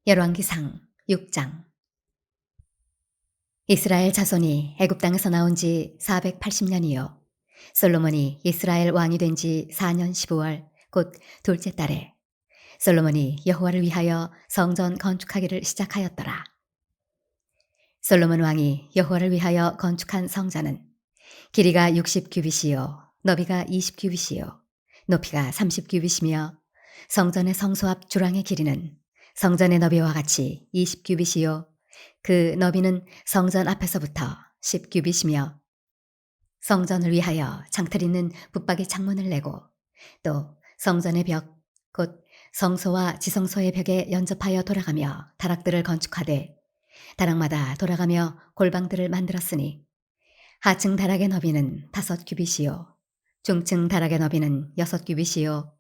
열왕기상 6장. 이스라엘 자손이 애굽 땅에서 나온 지 480년이요 솔로몬이 이스라엘 왕이 된 지 4년 15월 곧 둘째 달에 솔로몬이 여호와를 위하여 성전 건축하기를 시작하였더라. 솔로몬 왕이 여호와를 위하여 건축한 성전은 길이가 60규빗이요 너비가 20규빗이요 높이가 30규빗이며 성전의 성소 앞 주랑의 길이는 성전의 너비와 같이 20규빗이요 그 너비는 성전 앞에서부터 10규빗이며 성전을 위하여 장틀 있는 붙박이 창문을 내고 또 성전의 벽 곧 성소와 지성소의 벽에 연접하여 돌아가며 다락들을 건축하되 다락마다 돌아가며 골방들을 만들었으니 하층 다락의 너비는 5규빗이요 중층 다락의 너비는 6규빗이요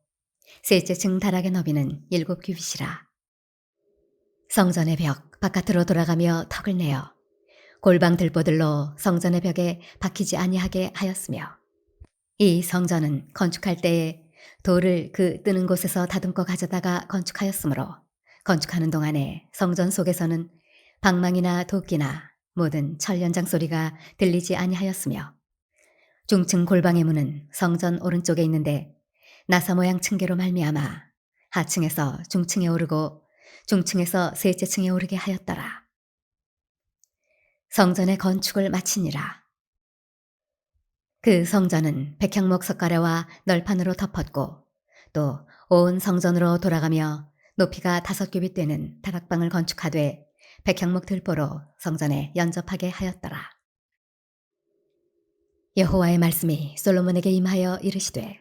셋째 층 다락의 너비는 7규빗이라. 성전의 벽 바깥으로 돌아가며 턱을 내어 골방 들보들로 성전의 벽에 박히지 아니하게 하였으며 이 성전은 건축할 때에 돌을 그 뜨는 곳에서 다듬고 가져다가 건축하였으므로 건축하는 동안에 성전 속에서는 방망이나 도끼나 모든 철 연장 소리가 들리지 아니하였으며 중층 골방의 문은 성전 오른쪽에 있는데 나사 모양 층계로 말미암아 하층에서 중층에 오르고 중층에서 셋째 층에 오르게 하였더라. 성전의 건축을 마치니라. 그 성전은 백향목 석가래와 널판으로 덮었고 또 온 성전으로 돌아가며 높이가 5규빗 되는 다락방을 건축하되 백향목 들보로 성전에 연접하게 하였더라. 여호와의 말씀이 솔로몬에게 임하여 이르시되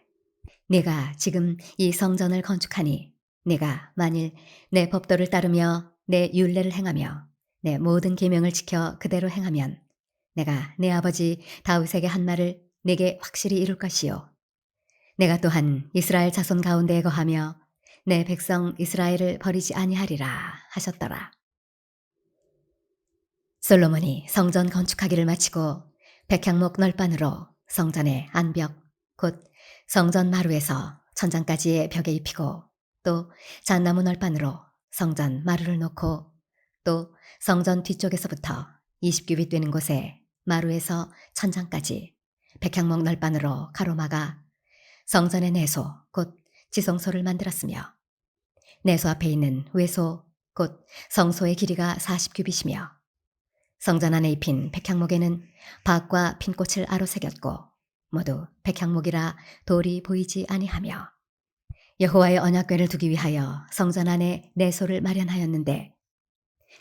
네가 지금 이 성전을 건축하니 네가 만일 내 법도를 따르며 내 율례를 행하며 내 모든 계명을 지켜 그대로 행하면 내가 내 아버지 다윗에게 한 말을 네게 확실히 이룰 것이요 내가 또한 이스라엘 자손 가운데에 거하며 내 백성 이스라엘을 버리지 아니하리라 하셨더라. 솔로몬이 성전 건축하기를 마치고 백향목 널판으로 성전의 안벽 곧 성전 마루에서 천장까지의 벽에 입히고 또 잣나무 널판으로 성전 마루를 놓고 또 성전 뒤쪽에서부터 20규빗 되는 곳에 마루에서 천장까지 백향목 널판으로 가로막아 성전의 내소 곧 지성소를 만들었으며 내소 앞에 있는 외소 곧 성소의 길이가 40규빗이며 성전 안에 입힌 백향목에는 박과 핀꽃을 아로새겼고 모두 백향목이라 돌이 보이지 아니하며 여호와의 언약궤를 두기 위하여 성전 안에 내소를 마련하였는데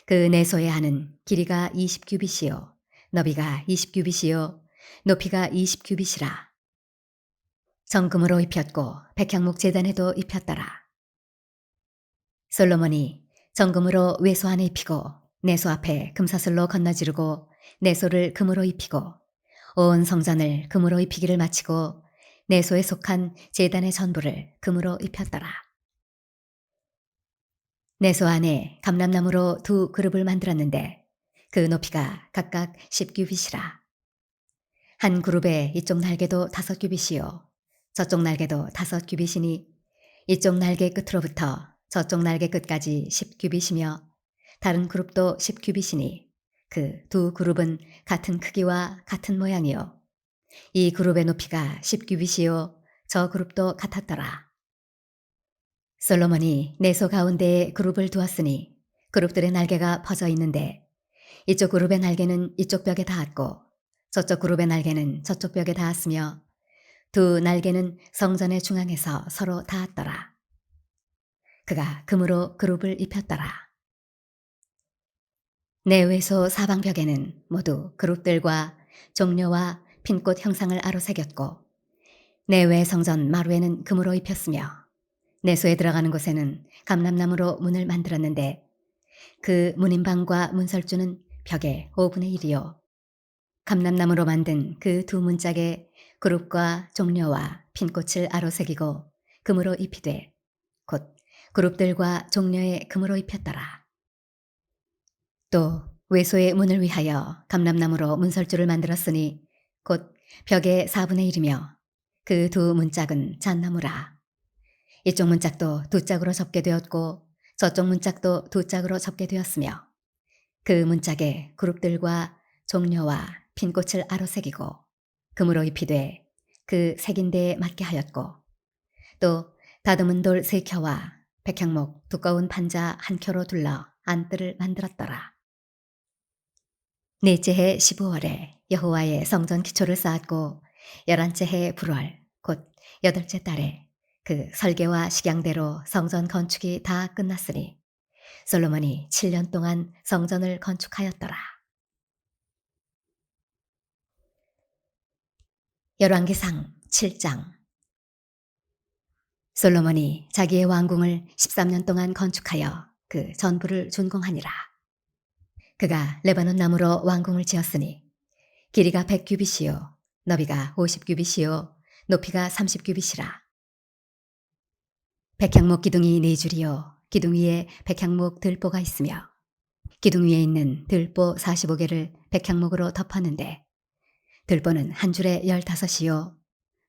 그 내소의 안은 길이가 20규빗이요 너비가 20규빗이요 높이가 20규빗이라. 정금으로 입혔고 백향목 제단에도 입혔더라. 솔로몬이 정금으로 외소 안에 입히고 내소 앞에 금사슬로 건너지르고 내소를 금으로 입히고 온 성전을 금으로 입히기를 마치고 내소에 속한 제단의 전부를 금으로 입혔더라. 내소 안에 감람나무로 2 그룹을 만들었는데 그 높이가 각각 10규빗이라. 한 그룹의 이쪽 날개도 5규빗이요 저쪽 날개도 5규빗이니 이쪽 날개 끝으로부터 저쪽 날개 끝까지 10규빗이며 다른 그룹도 10규빗이니 그 2 그룹은 같은 크기와 같은 모양이요 이 그룹의 높이가 10규빗이요 저 그룹도 같았더라. 솔로몬이 내소 가운데에 그룹을 두었으니 그룹들의 날개가 퍼져 있는데 이쪽 그룹의 날개는 이쪽 벽에 닿았고 저쪽 그룹의 날개는 저쪽 벽에 닿았으며 2 날개는 성전의 중앙에서 서로 닿았더라. 그가 금으로 그룹을 입혔더라. 내외소 사방벽에는 모두 그룹들과 종려와 핀꽃 형상을 아로새겼고 내외 성전 마루에는 금으로 입혔으며 내소에 들어가는 곳에는 감람나무로 문을 만들었는데 그 문인방과 문설주는 벽의 5분의 1이요 감람나무로 만든 그 2 문짝에 그룹과 종려와 핀꽃을 아로새기고 금으로 입히되 곧 그룹들과 종려에 금으로 입혔더라. 또 외소의 문을 위하여 감람나무로 문설주를 만들었으니 곧 벽의 4분의 1이며 그 2 문짝은 잣나무라. 이쪽 문짝도 2 짝으로 접게 되었고 저쪽 문짝도 두 짝으로 접게 되었으며 그 문짝에 그룹들과 종려와 핀꽃을 아로새기고 금으로 입히되 그 색인 데에 맞게 하였고 또 다듬은 돌 세 켜와 백향목 두꺼운 판자 한 켜로 둘러 안뜰을 만들었더라. 넷째 해 15월에 여호와의 성전 기초를 쌓았고 11째 해 불월 곧 8째 달에 그 설계와 식양대로 성전 건축이 다 끝났으니 솔로몬이 7년 동안 성전을 건축하였더라. 열왕기상 7장. 솔로몬이 자기의 왕궁을 13년 동안 건축하여 그 전부를 준공하니라. 그가 레바논 나무로 왕궁을 지었으니 길이가 100규빗이요 너비가 50규빗이요 높이가 30규빗이라. 백향목 기둥이 4줄이요 기둥 위에 백향목 들보가 있으며 기둥 위에 있는 들보 45개를 백향목으로 덮었는데 들보는 한 줄에 15이요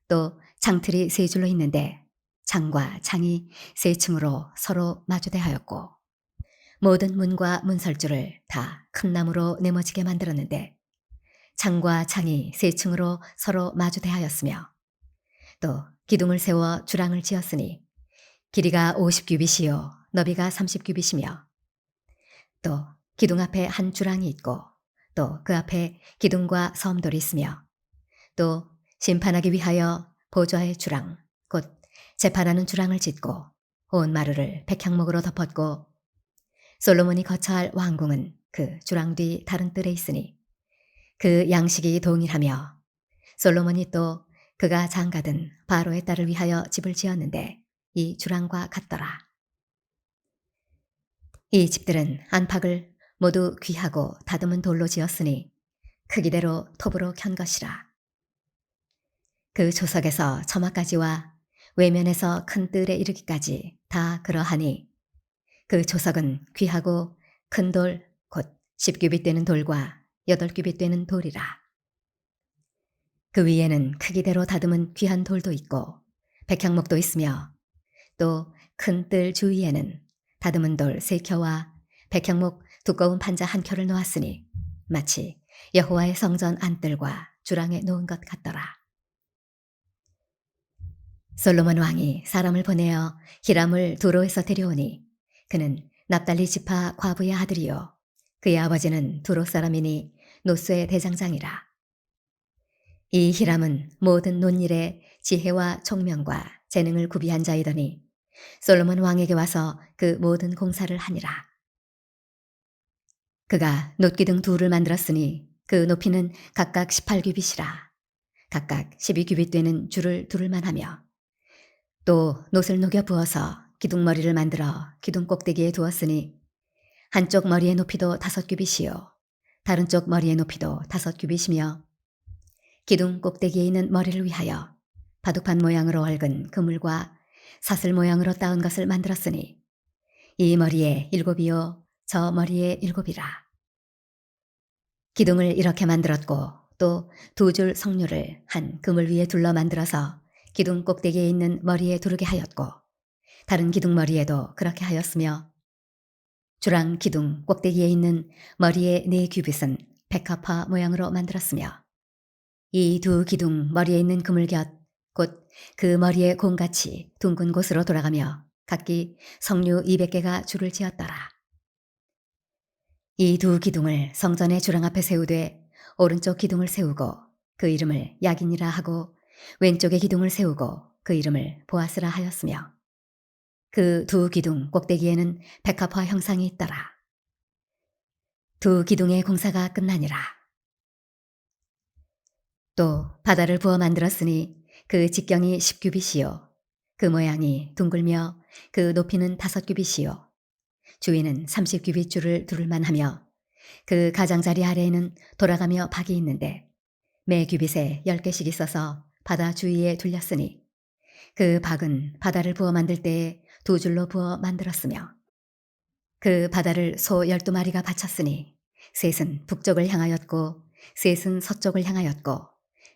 또 창틀이 3줄로 있는데 창과 창이 3층으로 서로 마주대하였고 모든 문과 문설주를 다 큰 나무로 네모지게 만들었는데 창과 창이 3층으로 서로 마주대하였으며 또 기둥을 세워 주랑을 지었으니 길이가 50규빗이요 너비가 30규빗이며 또 기둥 앞에 한 주랑이 있고 또 그 앞에 기둥과 섬돌이 있으며 또 심판하기 위하여 보좌의 주랑 곧 재판하는 주랑을 짓고 온 마루를 백향목으로 덮었고 솔로몬이 거처할 왕궁은 그 주랑 뒤 다른 뜰에 있으니 그 양식이 동일하며 솔로몬이 또 그가 장가든 바로의 딸을 위하여 집을 지었는데 이 주랑과 같더라. 이 집들은 안팎을 모두 귀하고 다듬은 돌로 지었으니 크기대로 톱으로 켠 것이라. 그 조석에서 처마까지와 외면에서 큰 뜰에 이르기까지 다 그러하니 그 조석은 귀하고 큰 돌 곧 10규빗 되는 돌과 8규빗 되는 돌이라. 그 위에는 크기대로 다듬은 귀한 돌도 있고 백향목도 있으며 또 큰 뜰 주위에는 다듬은 돌 3켜와 백향목 두꺼운 판자 한 켜를 놓았으니 마치 여호와의 성전 안뜰과 주랑에 놓은 것 같더라. 솔로몬 왕이 사람을 보내어 히람을 두로에서 데려오니 그는 납달리 지파 과부의 아들이요 그의 아버지는 두로 사람이니 노스의 대장장이라. 이 히람은 모든 논일에 지혜와 총명과 재능을 구비한 자이더니 솔로몬 왕에게 와서 그 모든 공사를 하니라. 그가 놋기둥 둘을 만들었으니 그 높이는 각각 18규빗이라. 각각 12규빗 되는 줄을 두를만 하며 또 놋을 녹여 부어서 기둥머리를 만들어 기둥 꼭대기에 두었으니 한쪽 머리의 높이도 5규빗이요 다른 쪽 머리의 높이도 5규빗이며 기둥 꼭대기에 있는 머리를 위하여 바둑판 모양으로 얽은 그물과 사슬 모양으로 따은 것을 만들었으니 이 머리에 7이요 저 머리에 7이라. 기둥을 이렇게 만들었고 또 2줄 석류를 한 그물 위에 둘러 만들어서 기둥 꼭대기에 있는 머리에 두르게 하였고 다른 기둥 머리에도 그렇게 하였으며 주랑 기둥 꼭대기에 있는 머리의 4규빗은 백합화 모양으로 만들었으며 이 두 기둥 머리에 있는 그물 곁 곧 그 머리의 공같이 둥근 곳으로 돌아가며 각기 석류 200개가 줄을 지었더라. 이 두 기둥을 성전의 주랑 앞에 세우되 오른쪽 기둥을 세우고 그 이름을 야긴이라 하고 왼쪽의 기둥을 세우고 그 이름을 보아스라 하였으며 그 두 기둥 꼭대기에는 백합화 형상이 있더라. 두 기둥의 공사가 끝나니라. 또 바다를 부어 만들었으니 그 직경이 10규빗이요 그 모양이 둥글며 그 높이는 5규빗이요 주위는 30규빗 줄을 두를만 하며 그 가장자리 아래에는 돌아가며 박이 있는데 매 규빗에 10개씩 있어서 바다 주위에 둘렸으니 그 박은 바다를 부어 만들 때에 2줄로 부어 만들었으며 그 바다를 소 12마리가 바쳤으니 셋은 북쪽을 향하였고 셋은 서쪽을 향하였고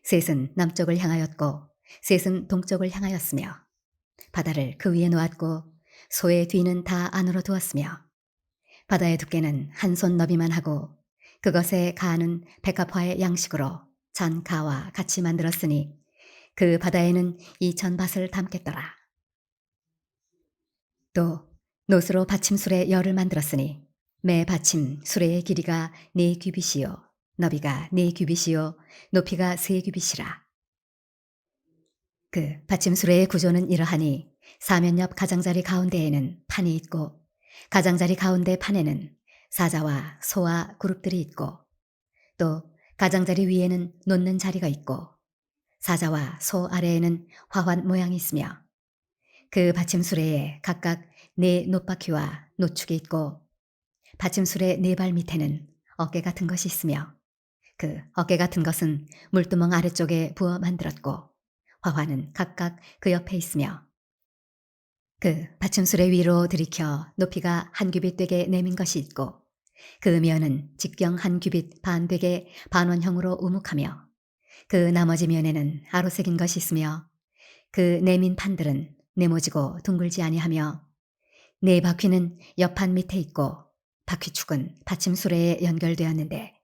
셋은 남쪽을 향하였고 셋은 동쪽을 향하였으며 바다를 그 위에 놓았고 소의 뒤는 다 안으로 두었으며 바다의 두께는 한 손 너비만 하고 그것의 가는 백합화의 양식으로 잔 가와 같이 만들었으니 그 바다에는 2,000밭을 담겠더라. 또 노스로 받침술의 열을 만들었으니 매 받침 수레의 길이가 4규빗이요 너비가 4규빗이요 높이가 3규빗이라. 그 받침수레의 구조는 이러하니 사면 옆 가장자리 가운데에는 판이 있고 가장자리 가운데 판에는 사자와 소와 그룹들이 있고 또 가장자리 위에는 놓는 자리가 있고 사자와 소 아래에는 화환 모양이 있으며 그 받침수레에 각각 4 놋바퀴와 노축이 있고 받침수레 4발 밑에는 어깨 같은 것이 있으며 그 어깨 같은 것은 물두멍 아래쪽에 부어 만들었고 화환은 각각 그 옆에 있으며 그 받침술의 위로 들이켜 높이가 1규빗 되게 내민 것이 있고 그 면은 직경 1규빗 반 되게 반원형으로 우묵하며 그 나머지 면에는 아로새긴 것이 있으며 그 내민 판들은 네모지고 둥글지 아니하며 4바퀴는 옆판 밑에 있고 바퀴축은 받침수레에 연결되었는데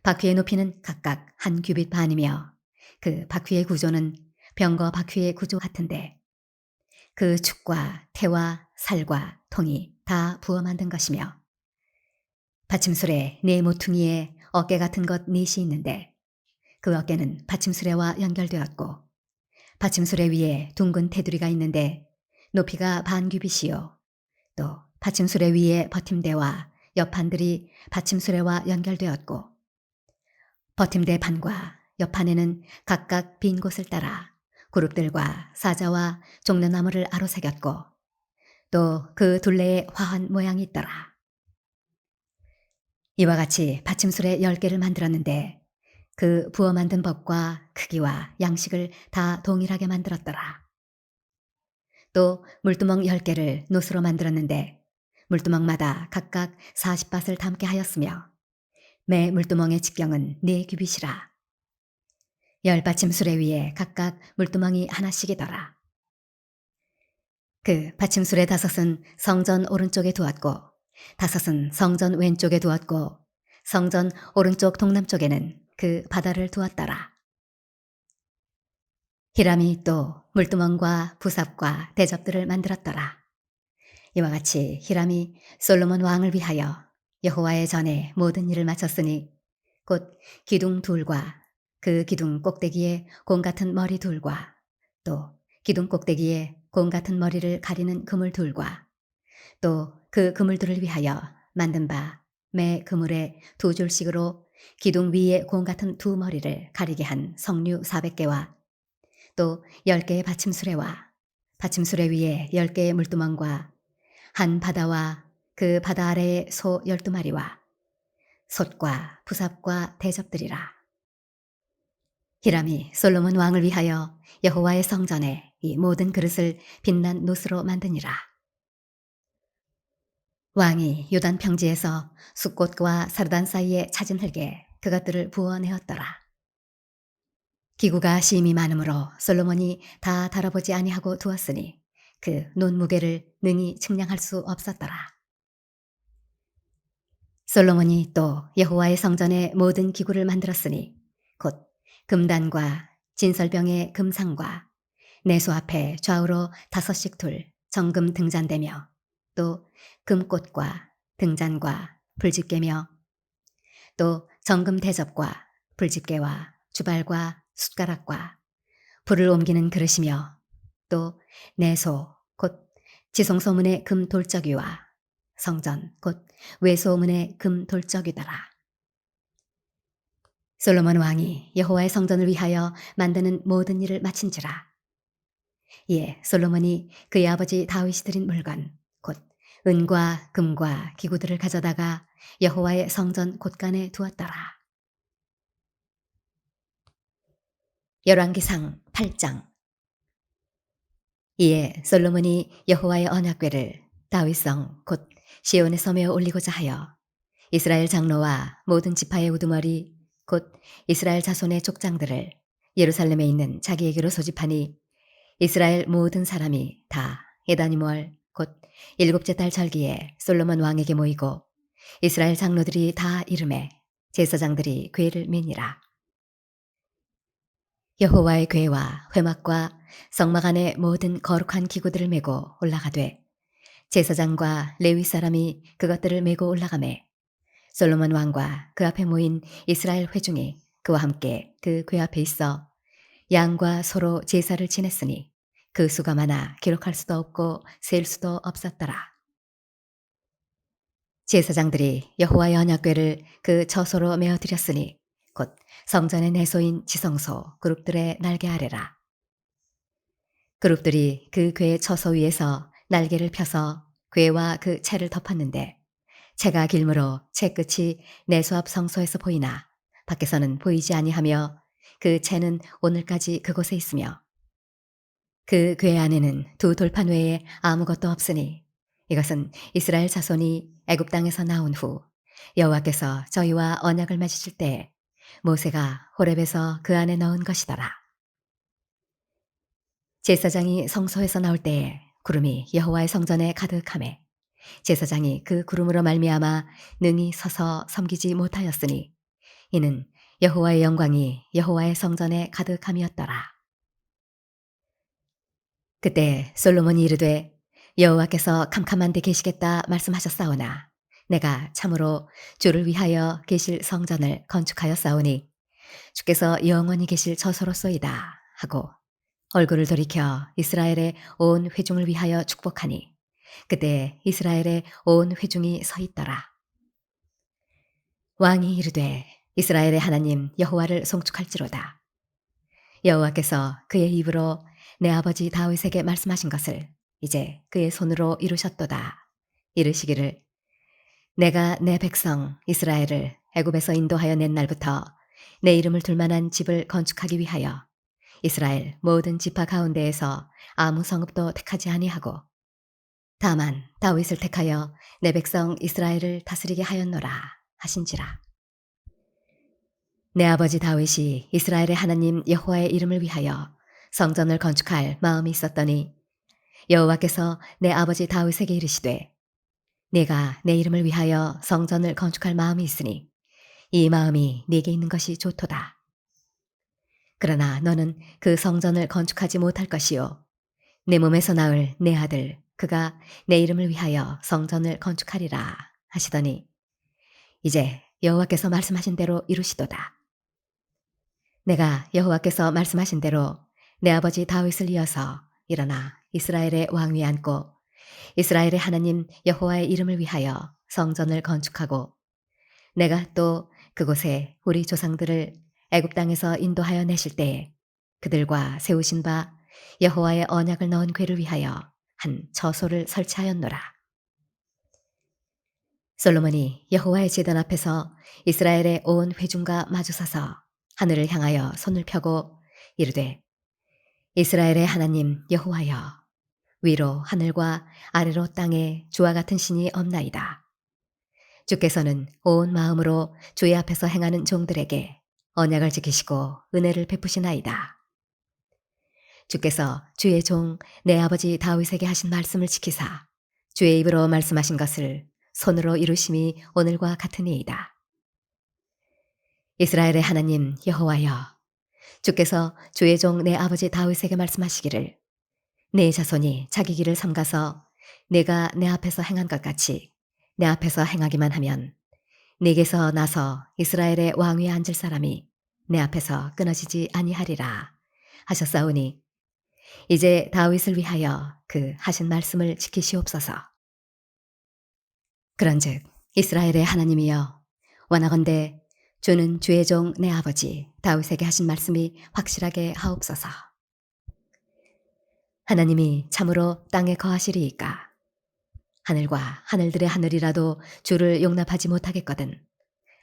바퀴의 높이는 각각 1규빗 반이며 그 바퀴의 구조는 병거 바퀴의 구조 같은데 그 축과 태와 살과 통이 다 부어 만든 것이며 받침술에 4모퉁이에 어깨 같은 것 넷이 있는데 그 어깨는 받침술에와 연결되었고 받침술에 위에 둥근 테두리가 있는데 높이가 반 규빗이요 또 받침술에 위에 버팀대와 옆판들이 받침술에와 연결되었고 버팀대 판과 옆판에는 각각 빈 곳을 따라 그룹들과 사자와 종려나무를 아로새겼고 또 그 둘레에 화환 모양이 있더라. 이와 같이 받침술에 10개를 만들었는데 그 부어 만든 법과 크기와 양식을 다 동일하게 만들었더라. 또 물두멍 10개를 노스로 만들었는데 물두멍마다 각각 40밭을 담게 하였으며 매 물두멍의 직경은 4규빗이라. 10받침술에 위에 각각 물두멍이 하나씩이더라. 그 받침술의 5은 성전 오른쪽에 두었고 5은 성전 왼쪽에 두었고 성전 오른쪽 동남쪽에는 그 바다를 두었더라. 히람이 또 물두멍과 부삽과 대접들을 만들었더라. 이와 같이 히람이 솔로몬 왕을 위하여 여호와의 전에 모든 일을 마쳤으니 곧 기둥 둘과 그 기둥 꼭대기에 공 같은 머리 둘과 또 기둥 꼭대기에 공 같은 머리를 가리는 그물 둘과 또 그 그물들을 위하여 만든 바 매 그물에 2줄씩으로 기둥 위에 공 같은 2머리를 가리게 한 석류 400개와 또 10개의 받침수레와 받침수레 위에 10개의 물두멍과 한 바다와 그 바다 아래에 소 12마리와 솥과 부삽과 대접들이라. 히람이 솔로몬 왕을 위하여 여호와의 성전에 이 모든 그릇을 빛난 노스로 만드니라. 왕이 요단 평지에서 숫꽃과 사르단 사이에 찾은 흙에 그것들을 부어내었더라. 기구가 심이 많으므로 솔로몬이 다 달아보지 아니하고 두었으니 그 논 무게를 능히 측량할 수 없었더라. 솔로몬이 또 여호와의 성전에 모든 기구를 만들었으니 곧 금단과 진설병의 금상과 내소 앞에 좌우로 5씩 둘 정금 등잔대며 또 금꽃과 등잔과 불집게며 또 정금 대접과 불집게와 주발과 숟가락과 불을 옮기는 그릇이며 또 내소 곧 지성소문의 금 돌적이와 성전 곧 외소문의 금 돌적이더라. 솔로몬 왕이 여호와의 성전을 위하여 만드는 모든 일을 마친지라. 이에 솔로몬이 그의 아버지 다윗이 드린 물건 곧 은과 금과 기구들을 가져다가 여호와의 성전 곳간에 두었더라. 열왕기상 8장. 이에 솔로몬이 여호와의 언약궤를 다윗성 곧 시온의 섬에 올리고자 하여 이스라엘 장로와 모든 지파의 우두머리 곧 이스라엘 자손의 족장들을 예루살렘에 있는 자기에게로 소집하니 이스라엘 모든 사람이 다 에다니몰 곧 일곱째 달 절기에 솔로몬 왕에게 모이고 이스라엘 장로들이 다 이름에 제사장들이 궤를 매니라. 여호와의 궤와 회막과 성막 안의 모든 거룩한 기구들을 메고 올라가되 제사장과 레위 사람이 그것들을 메고 올라가매 솔로몬 왕과 그 앞에 모인 이스라엘 회중이 그와 함께 그 궤 앞에 있어 양과 소로 제사를 지냈으니 그 수가 많아 기록할 수도 없고 셀 수도 없었더라. 제사장들이 여호와의 언약궤를 그 처소로 메어 드렸으니 곧 성전의 내소인 지성소 그룹들의 날개 아래라. 그룹들이 그 궤 처소 위에서 날개를 펴서 궤와 그 채를 덮었는데 채가 길므로 채 끝이 내소 앞 성소에서 보이나 밖에서는 보이지 아니하며 그 채는 오늘까지 그곳에 있으며 그 궤 안에는 두 돌판 외에 아무것도 없으니 이것은 이스라엘 자손이 애굽 땅에서 나온 후 여호와께서 저희와 언약을 맺으실 때에 모세가 호렙에서 그 안에 넣은 것이더라. 제사장이 성소에서 나올 때에 구름이 여호와의 성전에 가득하매 제사장이 그 구름으로 말미암아 능히 서서 섬기지 못하였으니 이는 여호와의 영광이 여호와의 성전에 가득함이었더라. 그때 솔로몬이 이르되 여호와께서 캄캄한 데 계시겠다 말씀하셨사오나 내가 참으로 주를 위하여 계실 성전을 건축하였사오니 주께서 영원히 계실 처소로소이다 하고 얼굴을 돌이켜 이스라엘의 온 회중을 위하여 축복하니 그때 이스라엘의 온 회중이 서 있더라. 왕이 이르되 이스라엘의 하나님 여호와를 송축할지로다. 여호와께서 그의 입으로 내 아버지 다윗에게 말씀하신 것을 이제 그의 손으로 이루셨도다. 이르시기를 내가 내 백성 이스라엘을 애굽에서 인도하여 낸 날부터 내 이름을 둘 만한 집을 건축하기 위하여 이스라엘 모든 지파 가운데에서 아무 성읍도 택하지 아니하고 다만 다윗을 택하여 내 백성 이스라엘을 다스리게 하였노라 하신지라. 내 아버지 다윗이 이스라엘의 하나님 여호와의 이름을 위하여 성전을 건축할 마음이 있었더니 여호와께서 내 아버지 다윗에게 이르시되 네가 내 이름을 위하여 성전을 건축할 마음이 있으니 이 마음이 네게 있는 것이 좋도다. 그러나 너는 그 성전을 건축하지 못할 것이요 내 몸에서 나을 내 아들 그가 내 이름을 위하여 성전을 건축하리라 하시더니 이제 여호와께서 말씀하신 대로 이루시도다. 내가 여호와께서 말씀하신 대로 내 아버지 다윗을 이어서 일어나 이스라엘의 왕위에 앉고 이스라엘의 하나님 여호와의 이름을 위하여 성전을 건축하고 내가 또 그곳에 우리 조상들을 애굽 땅에서 인도하여 내실 때에 그들과 세우신 바 여호와의 언약을 넣은 궤를 위하여 한 처소를 설치하였노라. 솔로몬이 여호와의 제단 앞에서 이스라엘의 온 회중과 마주서서 하늘을 향하여 손을 펴고 이르되 이스라엘의 하나님 여호와여 위로 하늘과 아래로 땅에 주와 같은 신이 없나이다. 주께서는 온 마음으로 주의 앞에서 행하는 종들에게 언약을 지키시고 은혜를 베푸시나이다. 주께서 주의 종 내 아버지 다윗에게 하신 말씀을 지키사 주의 입으로 말씀하신 것을 손으로 이루심이 오늘과 같으니이다. 이스라엘의 하나님 여호와여 주께서 주의 종 내 아버지 다윗에게 말씀하시기를 내 자손이 자기 길을 삼가서 내가 내 앞에서 행한 것 같이 내 앞에서 행하기만 하면 네게서 나서 이스라엘의 왕위에 앉을 사람이 내 앞에서 끊어지지 아니하리라 하셨사오니 이제 다윗을 위하여 그 하신 말씀을 지키시옵소서. 그런즉 이스라엘의 하나님이여 원하건대 주는 주의 종 내 아버지 다윗에게 하신 말씀이 확실하게 하옵소서. 하나님이 참으로 땅에 거하시리이까 하늘과 하늘들의 하늘이라도 주를 용납하지 못하겠거든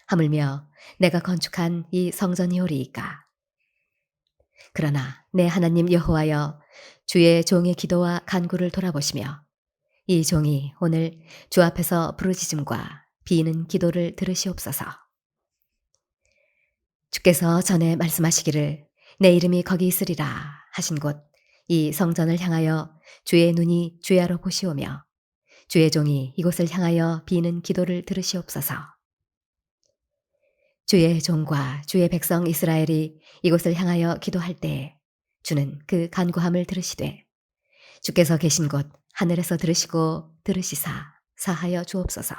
하물며 내가 건축한 이 성전이오리이까. 그러나 내 하나님 여호와여 주의 종의 기도와 간구를 돌아보시며 이 종이 오늘 주 앞에서 부르짖음과 비는 기도를 들으시옵소서. 주께서 전에 말씀하시기를 내 이름이 거기 있으리라 하신 곳 이 성전을 향하여 주의 눈이 주야로 보시오며 주의 종이 이곳을 향하여 비는 기도를 들으시옵소서. 주의 종과 주의 백성 이스라엘이 이곳을 향하여 기도할 때에 주는 그 간구함을 들으시되 주께서 계신 곳 하늘에서 들으시고 들으시사 사하여 주옵소서.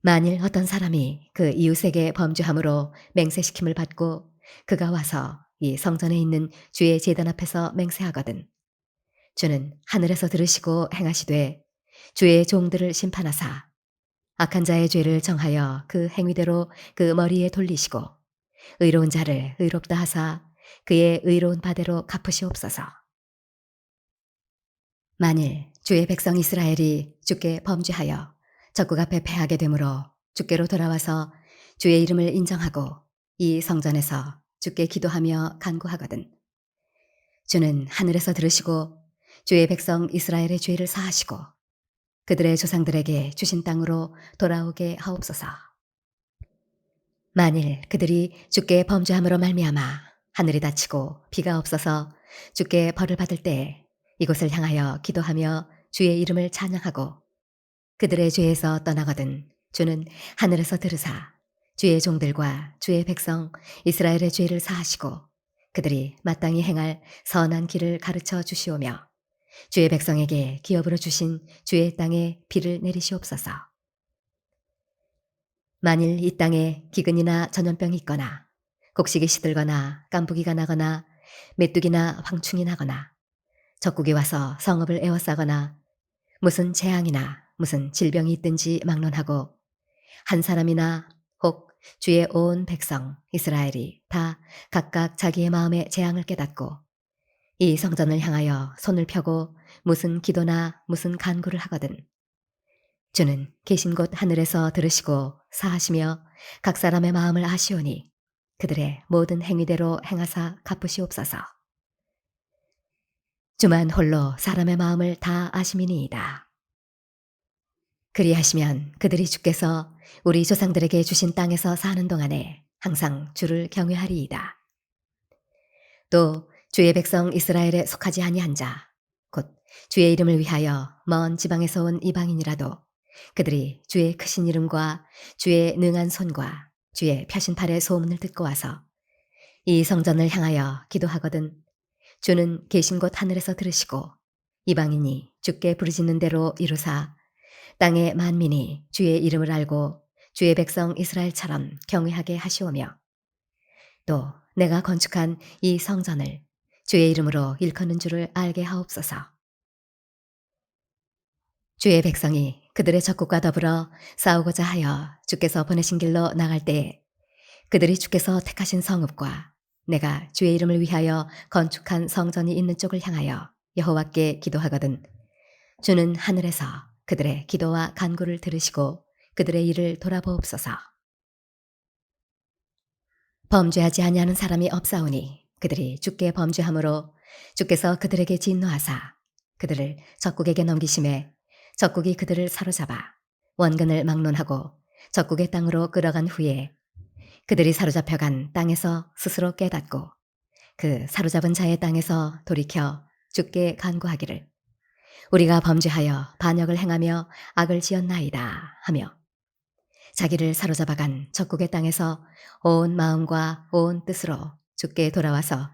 만일 어떤 사람이 그 이웃에게 범죄함으로 맹세시킴을 받고 그가 와서 이 성전에 있는 주의 제단 앞에서 맹세하거든 주는 하늘에서 들으시고 행하시되 주의 종들을 심판하사 악한 자의 죄를 정하여 그 행위대로 그 머리에 돌리시고 의로운 자를 의롭다 하사 그의 의로운 바대로 갚으시옵소서. 만일 주의 백성 이스라엘이 주께 범죄하여 적국 앞에 패하게 되므로 주께로 돌아와서 주의 이름을 인정하고 이 성전에서 주께 기도하며 간구하거든 주는 하늘에서 들으시고 주의 백성 이스라엘의 죄를 사하시고 그들의 조상들에게 주신 땅으로 돌아오게 하옵소서. 만일 그들이 주께 범죄함으로 말미암아 하늘이 닫히고 비가 없어서 주께 벌을 받을 때에 이곳을 향하여 기도하며 주의 이름을 찬양하고 그들의 죄에서 떠나거든 주는 하늘에서 들으사 주의 종들과 주의 백성 이스라엘의 죄를 사하시고 그들이 마땅히 행할 선한 길을 가르쳐 주시오며 주의 백성에게 기업으로 주신 주의 땅에 비를 내리시옵소서. 만일 이 땅에 기근이나 전염병이 있거나 곡식이 시들거나 깐부기가 나거나 메뚜기나 황충이 나거나 적국이 와서 성읍을 에워싸거나 무슨 재앙이나 무슨 질병이 있든지 막론하고 한 사람이나 혹 주의 온 백성 이스라엘이 다 각각 자기의 마음의 재앙을 깨닫고 이 성전을 향하여 손을 펴고 무슨 기도나 무슨 간구를 하거든 주는 계신 곳 하늘에서 들으시고 사하시며 각 사람의 마음을 아시오니 그들의 모든 행위대로 행하사 갚으시옵소서. 주만 홀로 사람의 마음을 다 아심이니이다. 그리하시면 그들이 주께서 우리 조상들에게 주신 땅에서 사는 동안에 항상 주를 경외하리이다. 또 주의 백성 이스라엘에 속하지 아니한 자, 곧 주의 이름을 위하여 먼 지방에서 온 이방인이라도 그들이 주의 크신 이름과 주의 능한 손과 주의 펴신 팔의 소문을 듣고 와서 이 성전을 향하여 기도하거든 주는 계신 곳 하늘에서 들으시고 이방인이 주께 부르짖는 대로 이루사 땅의 만민이 주의 이름을 알고 주의 백성 이스라엘처럼 경외하게 하시오며 또 내가 건축한 이 성전을 주의 이름으로 일컫는 줄을 알게 하옵소서. 주의 백성이 그들의 적국과 더불어 싸우고자 하여 주께서 보내신 길로 나갈 때에 그들이 주께서 택하신 성읍과 내가 주의 이름을 위하여 건축한 성전이 있는 쪽을 향하여 여호와께 기도하거든 주는 하늘에서 그들의 기도와 간구를 들으시고 그들의 일을 돌아보옵소서. 범죄하지 아니하는 사람이 없사오니 그들이 주께 범죄함으로 주께서 그들에게 진노하사 그들을 적국에게 넘기심에 적국이 그들을 사로잡아 원근을 막론하고 적국의 땅으로 끌어간 후에 그들이 사로잡혀간 땅에서 스스로 깨닫고 그 사로잡은 자의 땅에서 돌이켜 주께 간구하기를 우리가 범죄하여 반역을 행하며 악을 지었나이다 하며 자기를 사로잡아간 적국의 땅에서 온 마음과 온 뜻으로 주께 돌아와서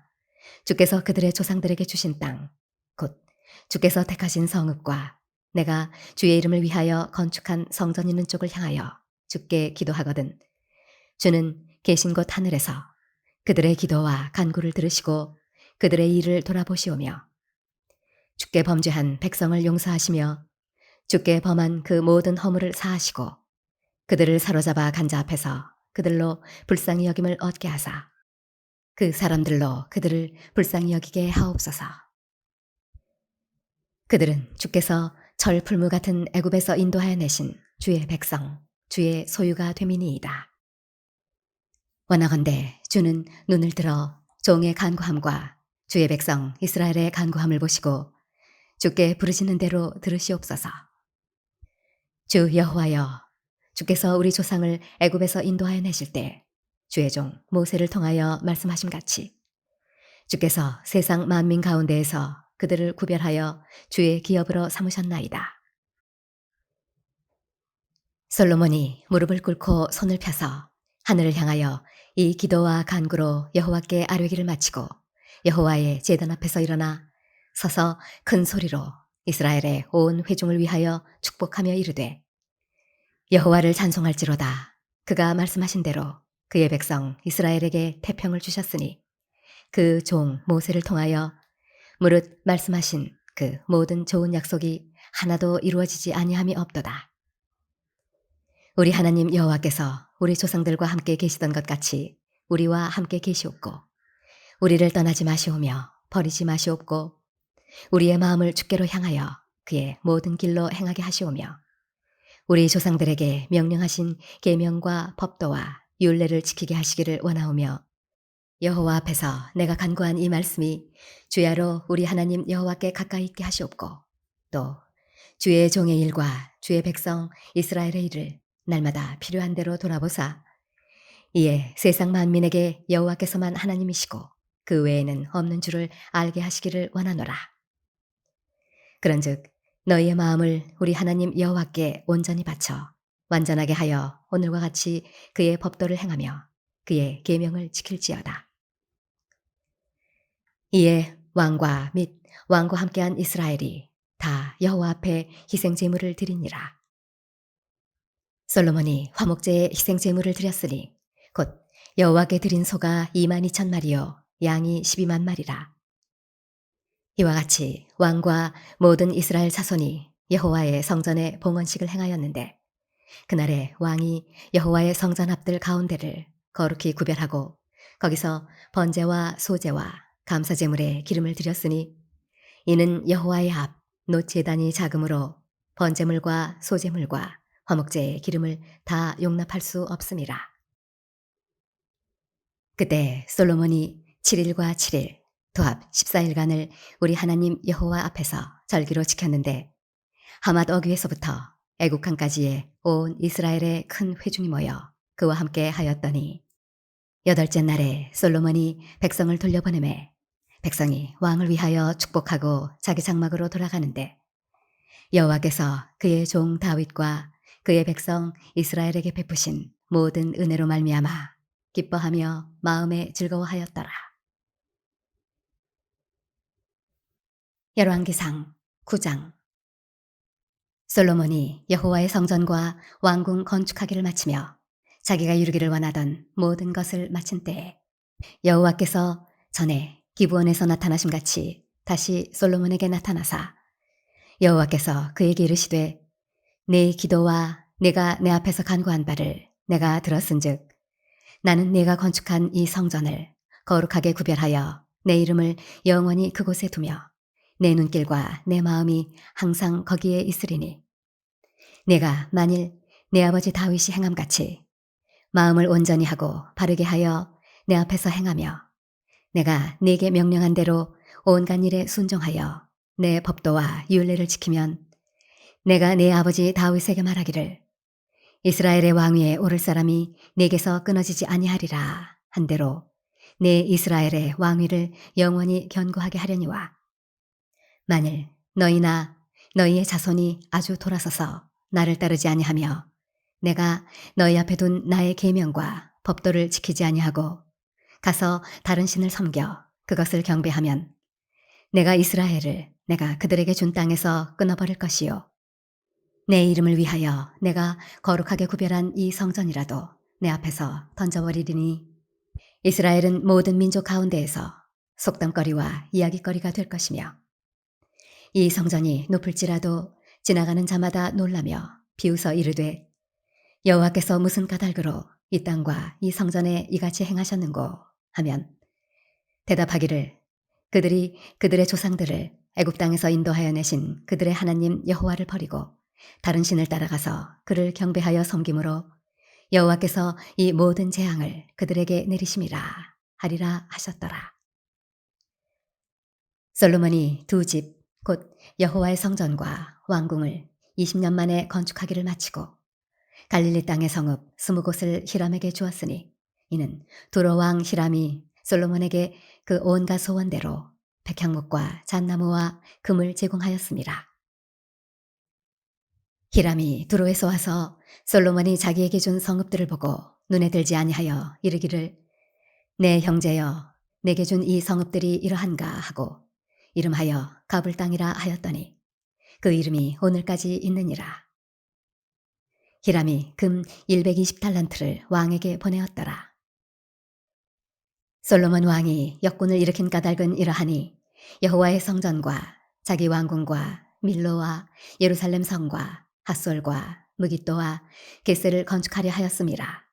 주께서 그들의 조상들에게 주신 땅, 곧 주께서 택하신 성읍과 내가 주의 이름을 위하여 건축한 성전 있는 쪽을 향하여 주께 기도하거든 주는 계신 곳 하늘에서 그들의 기도와 간구를 들으시고 그들의 일을 돌아보시오며 주께 범죄한 백성을 용서하시며 주께 범한 그 모든 허물을 사하시고 그들을 사로잡아 간 자 앞에서 그들로 불쌍히 여김을 얻게 하사 그 사람들로 그들을 불쌍히 여기게 하옵소서. 그들은 주께서 철풀무 같은 애굽에서 인도하여 내신 주의 백성, 주의 소유가 됨이니이다. 원하건대 주는 눈을 들어 종의 간구함과 주의 백성 이스라엘의 간구함을 보시고 주께 부르시는 대로 들으시옵소서. 주 여호와여, 주께서 우리 조상을 애굽에서 인도하여 내실 때 주의 종 모세를 통하여 말씀하심 같이 주께서 세상 만민 가운데에서 그들을 구별하여 주의 기업으로 삼으셨나이다. 솔로몬이 무릎을 꿇고 손을 펴서 하늘을 향하여 이 기도와 간구로 여호와께 아뢰기를 마치고 여호와의 제단 앞에서 일어나 서서 큰 소리로 이스라엘의 온 회중을 위하여 축복하며 이르되 여호와를 찬송할지로다. 그가 말씀하신 대로 그의 백성 이스라엘에게 태평을 주셨으니 그 종 모세를 통하여 무릇 말씀하신 그 모든 좋은 약속이 하나도 이루어지지 아니함이 없도다. 우리 하나님 여호와께서 우리 조상들과 함께 계시던 것 같이 우리와 함께 계시옵고 우리를 떠나지 마시오며 버리지 마시옵고 우리의 마음을 주께로 향하여 그의 모든 길로 행하게 하시오며 우리 조상들에게 명령하신 계명과 법도와 율례를 지키게 하시기를 원하오며 여호와 앞에서 내가 간구한 이 말씀이 주야로 우리 하나님 여호와께 가까이 있게 하시옵고 또 주의 종의 일과 주의 백성 이스라엘의 일을 날마다 필요한 대로 돌아보사 이에 세상 만민에게 여호와께서만 하나님이시고 그 외에는 없는 줄을 알게 하시기를 원하노라. 그런즉 너희의 마음을 우리 하나님 여호와께 온전히 바쳐 완전하게 하여 오늘과 같이 그의 법도를 행하며 그의 계명을 지킬지어다. 이에 왕과 및 왕과 함께한 이스라엘이 다 여호와 앞에 희생 제물을 드리니라. 솔로몬이 화목제에 희생 제물을 드렸으니 곧 여호와께 드린 소가 22,000마리요 양이 12만 마리라. 이와 같이 왕과 모든 이스라엘 자손이 여호와의 성전에 봉헌식을 행하였는데 그날에 왕이 여호와의 성전 앞들 가운데를 거룩히 구별하고 거기서 번제와 소제와 감사제물에 기름을 드렸으니 이는 여호와의 앞 놋제단이 작음으로 번제물과 소제물과 화목제의 기름을 다 용납할 수 없음이라. 그때 솔로몬이 7일과 7일 도합 14일간을 우리 하나님 여호와 앞에서 절기로 지켰는데 하맛 어귀에서부터 애국강까지의 온 이스라엘의 큰 회중이 모여 그와 함께 하였더니 여덟째 날에 솔로몬이 백성을 돌려보내매 백성이 왕을 위하여 축복하고 자기 장막으로 돌아가는데 여호와께서 그의 종 다윗과 그의 백성 이스라엘에게 베푸신 모든 은혜로 말미암아 기뻐하며 마음에 즐거워하였더라. 열왕기상 9장. 솔로몬이 여호와의 성전과 왕궁 건축하기를 마치며 자기가 이루기를 원하던 모든 것을 마친 때에 여호와께서 전에 기브온에서 나타나심 같이 다시 솔로몬에게 나타나사 여호와께서 그에게 이르시되 내 기도와 내가 내 앞에서 간구한 바를 내가 들었은즉 나는 네가 건축한 이 성전을 거룩하게 구별하여 내 이름을 영원히 그곳에 두며 내 눈길과 내 마음이 항상 거기에 있으리니 내가 만일 내 아버지 다윗이 행함같이 마음을 온전히 하고 바르게 하여 내 앞에서 행하며 내가 네게 명령한 대로 온갖 일에 순종하여 내 법도와 율례를 지키면 내가 내 아버지 다윗에게 말하기를 이스라엘의 왕위에 오를 사람이 네게서 끊어지지 아니하리라 한 대로 내 이스라엘의 왕위를 영원히 견고하게 하려니와 만일 너희나 너희의 자손이 아주 돌아서서 나를 따르지 아니하며 내가 너희 앞에 둔 나의 계명과 법도를 지키지 아니하고 가서 다른 신을 섬겨 그것을 경배하면 내가 이스라엘을 내가 그들에게 준 땅에서 끊어버릴 것이요 내 이름을 위하여 내가 거룩하게 구별한 이 성전이라도 내 앞에서 던져버리리니 이스라엘은 모든 민족 가운데에서 속담거리와 이야기거리가 될 것이며 이 성전이 높을지라도 지나가는 자마다 놀라며 비웃어 이르되 여호와께서 무슨 까닭으로 이 땅과 이 성전에 이같이 행하셨는고 하면 대답하기를 그들이 그들의 조상들을 애굽 땅에서 인도하여 내신 그들의 하나님 여호와를 버리고 다른 신을 따라가서 그를 경배하여 섬김으로 여호와께서 이 모든 재앙을 그들에게 내리심이라 하리라 하셨더라. 솔로몬이 두 집 곧 여호와의 성전과 왕궁을 20년 만에 건축하기를 마치고 갈릴리 땅의 성읍 20곳을 히람에게 주었으니 이는 두로 왕 히람이 솔로몬에게 그 온갖 소원대로 백향목과 잣나무와 금을 제공하였습니다. 히람이 두로에서 와서 솔로몬이 자기에게 준 성읍들을 보고 눈에 들지 아니하여 이르기를 내 형제여 내게 준 이 성읍들이 이러한가 하고 이름하여 가불 땅이라 하였더니 그 이름이 오늘까지 있느니라. 히람이 금 120달란트를 왕에게 보내었더라. 솔로몬 왕이 역군을 일으킨 까닭은 이러하니 여호와의 성전과 자기 왕궁과 밀로와 예루살렘 성과 핫솔과 무깃도와 겟셀을 건축하려 하였음이라.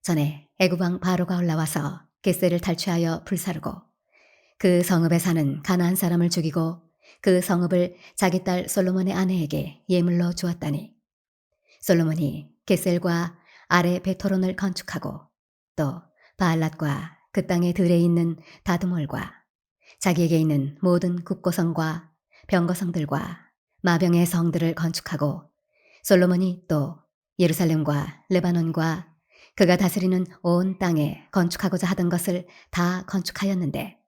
전에 애굽 왕 바로가 올라와서 겟셀을 탈취하여 불사르고 그 성읍에 사는 가나안 사람을 죽이고 그 성읍을 자기 딸 솔로몬의 아내에게 예물로 주었다니 솔로몬이 겟셀과 아래 베토론을 건축하고 또 바알랏과 그 땅의 들에 있는 다드몰과 자기에게 있는 모든 국고성과 병거성들과 마병의 성들을 건축하고 솔로몬이 또 예루살렘과 레바논과 그가 다스리는 온 땅에 건축하고자 하던 것을 다 건축하였는데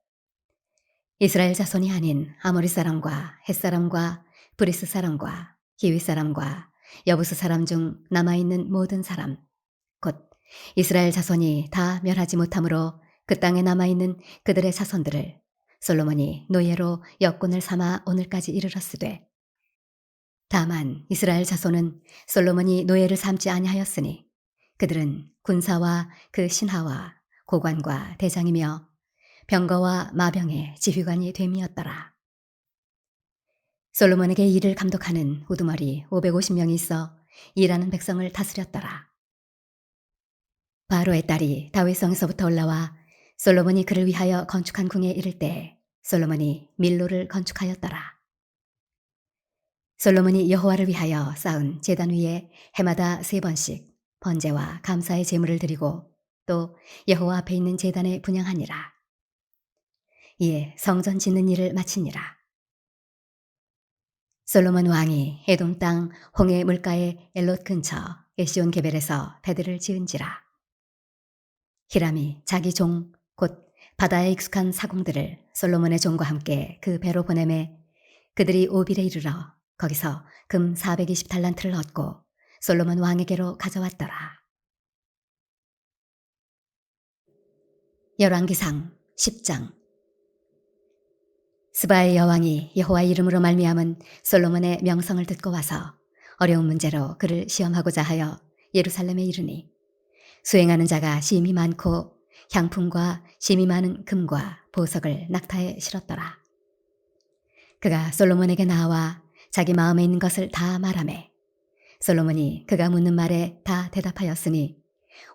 이스라엘 자손이 아닌 아모리 사람과 헷 사람과 브리스 사람과 히위 사람과 여부스 사람 중 남아있는 모든 사람 곧 이스라엘 자손이 다 멸하지 못하므로 그 땅에 남아있는 그들의 자손들을 솔로몬이 노예로 역군을 삼아 오늘까지 이르렀으되 다만 이스라엘 자손은 솔로몬이 노예를 삼지 아니하였으니 그들은 군사와 그 신하와 고관과 대장이며 병거와 마병의 지휘관이 됨이었더라. 솔로몬에게 일을 감독하는 우두머리 550명이 있어 일하는 백성을 다스렸더라. 바로의 딸이 다윗성에서부터 올라와 솔로몬이 그를 위하여 건축한 궁에 이를 때 솔로몬이 밀로를 건축하였더라. 솔로몬이 여호와를 위하여 쌓은 제단 위에 해마다 3번씩 번제와 감사의 제물을 드리고 또 여호와 앞에 있는 제단에 분향하니라. 이에 성전 짓는 일을 마치니라. 솔로몬 왕이 에돔 땅 홍해 물가의 엘롯 근처 에시온 게벨에서 배들을 지은지라. 히람이 자기 종 곧 바다에 익숙한 사공들을 솔로몬의 종과 함께 그 배로 보내매 그들이 오빌에 이르러 거기서 금 420달란트를 얻고 솔로몬 왕에게로 가져왔더라. 열왕기상 10장. 스바의 여왕이 여호와 이름으로 말미암은 솔로몬의 명성을 듣고 와서 어려운 문제로 그를 시험하고자 하여 예루살렘에 이르니 수행하는 자가 심히 많고 향품과 심히 많은 금과 보석을 낙타에 실었더라. 그가 솔로몬에게 나와 자기 마음에 있는 것을 다 말하매 솔로몬이 그가 묻는 말에 다 대답하였으니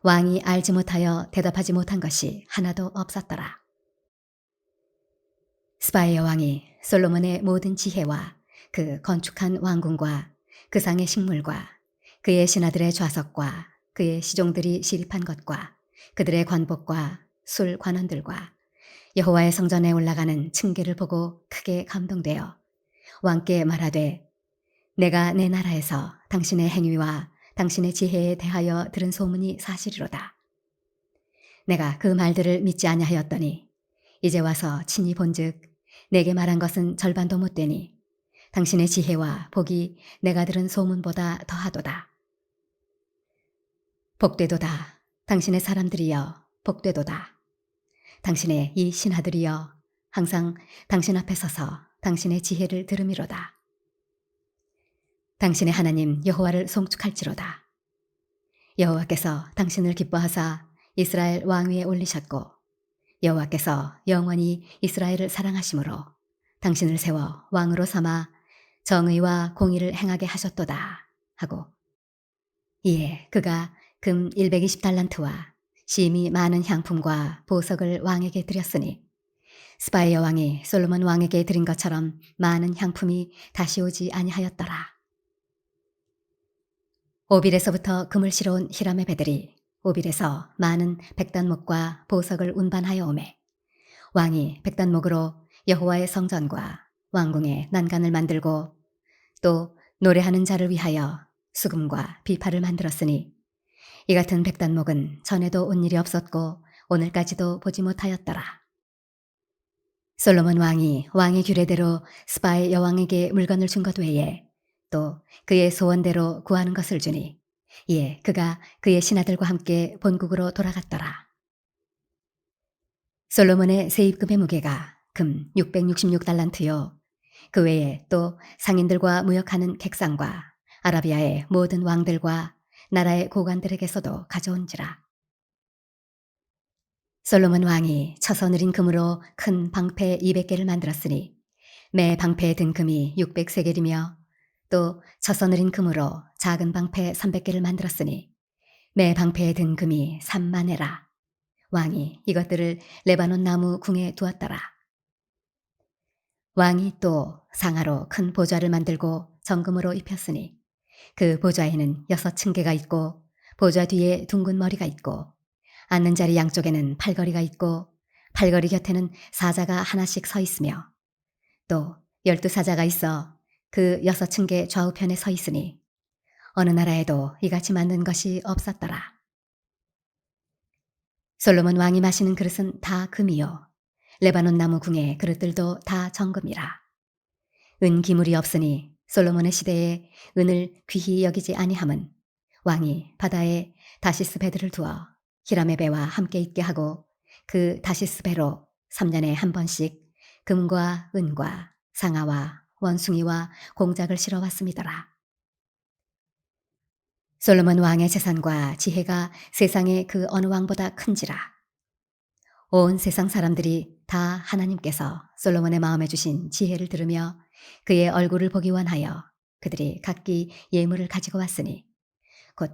왕이 알지 못하여 대답하지 못한 것이 하나도 없었더라. 스바의 여왕이 솔로몬의 모든 지혜와 그 건축한 왕궁과 그 상의 식물과 그의 신하들의 좌석과 그의 시종들이 시립한 것과 그들의 관복과 술 관원들과 여호와의 성전에 올라가는 층계를 보고 크게 감동되어 왕께 말하되 내가 내 나라에서 당신의 행위와 당신의 지혜에 대하여 들은 소문이 사실이로다. 내가 그 말들을 믿지 아니하였더니 이제 와서 친히 본즉 내게 말한 것은 절반도 못 되니 당신의 지혜와 복이 내가 들은 소문보다 더하도다. 복되도다. 당신의 사람들이여 복되도다. 당신의 이 신하들이여 항상 당신 앞에 서서 당신의 지혜를 들음이로다. 당신의 하나님 여호와를 송축할지로다. 여호와께서 당신을 기뻐하사 이스라엘 왕위에 올리셨고 여호와께서 영원히 이스라엘을 사랑하심으로 당신을 세워 왕으로 삼아 정의와 공의를 행하게 하셨도다 하고 이에 그가 금 120달란트와 심히 많은 향품과 보석을 왕에게 드렸으니 스바의 여왕이 솔로몬 왕에게 드린 것처럼 많은 향품이 다시 오지 아니하였더라. 오빌에서부터 금을 실어온 히람의 배들이 오빌에서 많은 백단목과 보석을 운반하여 오매 왕이 백단목으로 여호와의 성전과 왕궁의 난간을 만들고 또 노래하는 자를 위하여 수금과 비파를 만들었으니 이 같은 백단목은 전에도 온 일이 없었고 오늘까지도 보지 못하였더라. 솔로몬 왕이 왕의 규례대로 스바의 여왕에게 물건을 준 것 외에 또 그의 소원대로 구하는 것을 주니 이에 그가 그의 신하들과 함께 본국으로 돌아갔더라. 솔로몬의 세입금의 무게가 금 666달란트요. 그 외에 또 상인들과 무역하는 객상과 아라비아의 모든 왕들과 나라의 고관들에게서도 가져온지라. 솔로몬 왕이 쳐서 느린 금으로 큰 방패 200개를 만들었으니 매 방패에 든 금이 600세겔이며 또 쳐서 느린 금으로 작은 방패 300개를 만들었으니 매 방패에 든 금이 3만에라. 왕이 이것들을 레바논 나무 궁에 두었더라. 왕이 또 상하로 큰 보좌를 만들고 정금으로 입혔으니 그 보좌에는 6층계가 있고 보좌 뒤에 둥근 머리가 있고 앉는 자리 양쪽에는 팔걸이가 있고 팔걸이 곁에는 사자가 하나씩 서 있으며 또 12사자가 있어 그 6층계 좌우편에 서 있으니 어느 나라에도 이같이 만든 것이 없었더라. 솔로몬 왕이 마시는 그릇은 다 금이요 레바논 나무 궁의 그릇들도 다 정금이라. 은 기물이 없으니 솔로몬의 시대에 은을 귀히 여기지 아니함은 왕이 바다에 다시스 배들을 두어 히람의 배와 함께 있게 하고 그 다시스 배로 3년에 한 번씩 금과 은과 상아와 원숭이와 공작을 실어 왔음이더라. 솔로몬 왕의 재산과 지혜가 세상의 그 어느 왕보다 큰지라. 온 세상 사람들이 다 하나님께서 솔로몬의 마음에 주신 지혜를 들으며 그의 얼굴을 보기 원하여 그들이 각기 예물을 가지고 왔으니 곧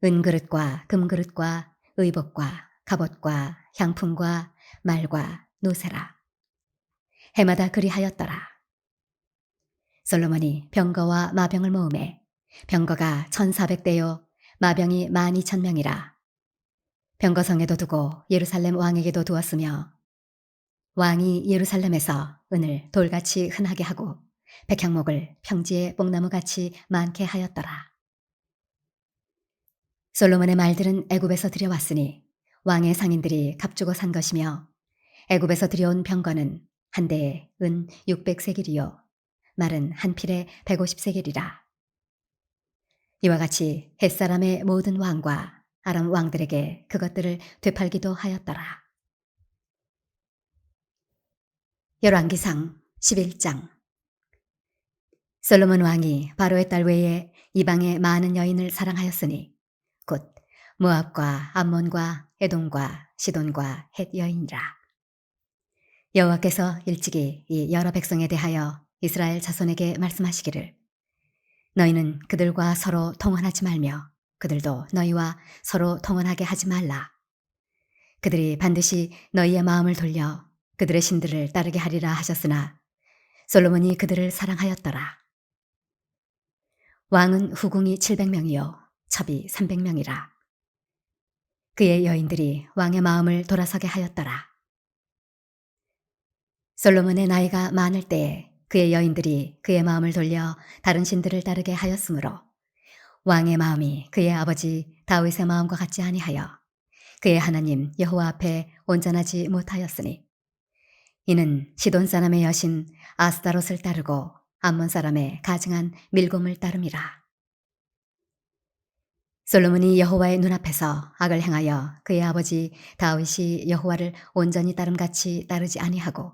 은그릇과 금그릇과 의복과 갑옷과 향품과 말과 노새라. 해마다 그리하였더라. 솔로몬이 병거와 마병을 모으매 병거가 1400대요 마병이 12,000명이라. 병거성에도 두고 예루살렘 왕에게도 두었으며 왕이 예루살렘에서 은을 돌같이 흔하게 하고 백향목을 평지의 뽕나무같이 많게 하였더라. 솔로몬의 말들은 애굽에서 들여왔으니 왕의 상인들이 값주고 산 것이며 애굽에서 들여온 병거는 한 대에 은 600세겔이요 말은 한 필에 150세겔이라. 이와 같이 햇사람의 모든 왕과 아람 왕들에게 그것들을 되팔기도 하였더라. 열왕기상 11장. 솔로몬 왕이 바로의 딸 외에 이방의 많은 여인을 사랑하였으니 곧 모압과 암몬과 에돔과 시돈과 헷 여인이라. 여호와께서 일찍이 이 여러 백성에 대하여 이스라엘 자손에게 말씀하시기를 너희는 그들과 서로 통혼하지 말며 그들도 너희와 서로 통혼하게 하지 말라. 그들이 반드시 너희의 마음을 돌려 그들의 신들을 따르게 하리라 하셨으나 솔로몬이 그들을 사랑하였더라. 왕은 후궁이 700명이요 첩이 300명이라. 그의 여인들이 왕의 마음을 돌아서게 하였더라. 솔로몬의 나이가 많을 때에 그의 여인들이 그의 마음을 돌려 다른 신들을 따르게 하였으므로 왕의 마음이 그의 아버지 다윗의 마음과 같지 아니하여 그의 하나님 여호와 앞에 온전하지 못하였으니 이는 시돈 사람의 여신 아스다롯을 따르고 암몬 사람의 가증한 밀곰을 따름이라. 솔로몬이 여호와의 눈앞에서 악을 행하여 그의 아버지 다윗이 여호와를 온전히 따름같이 따르지 아니하고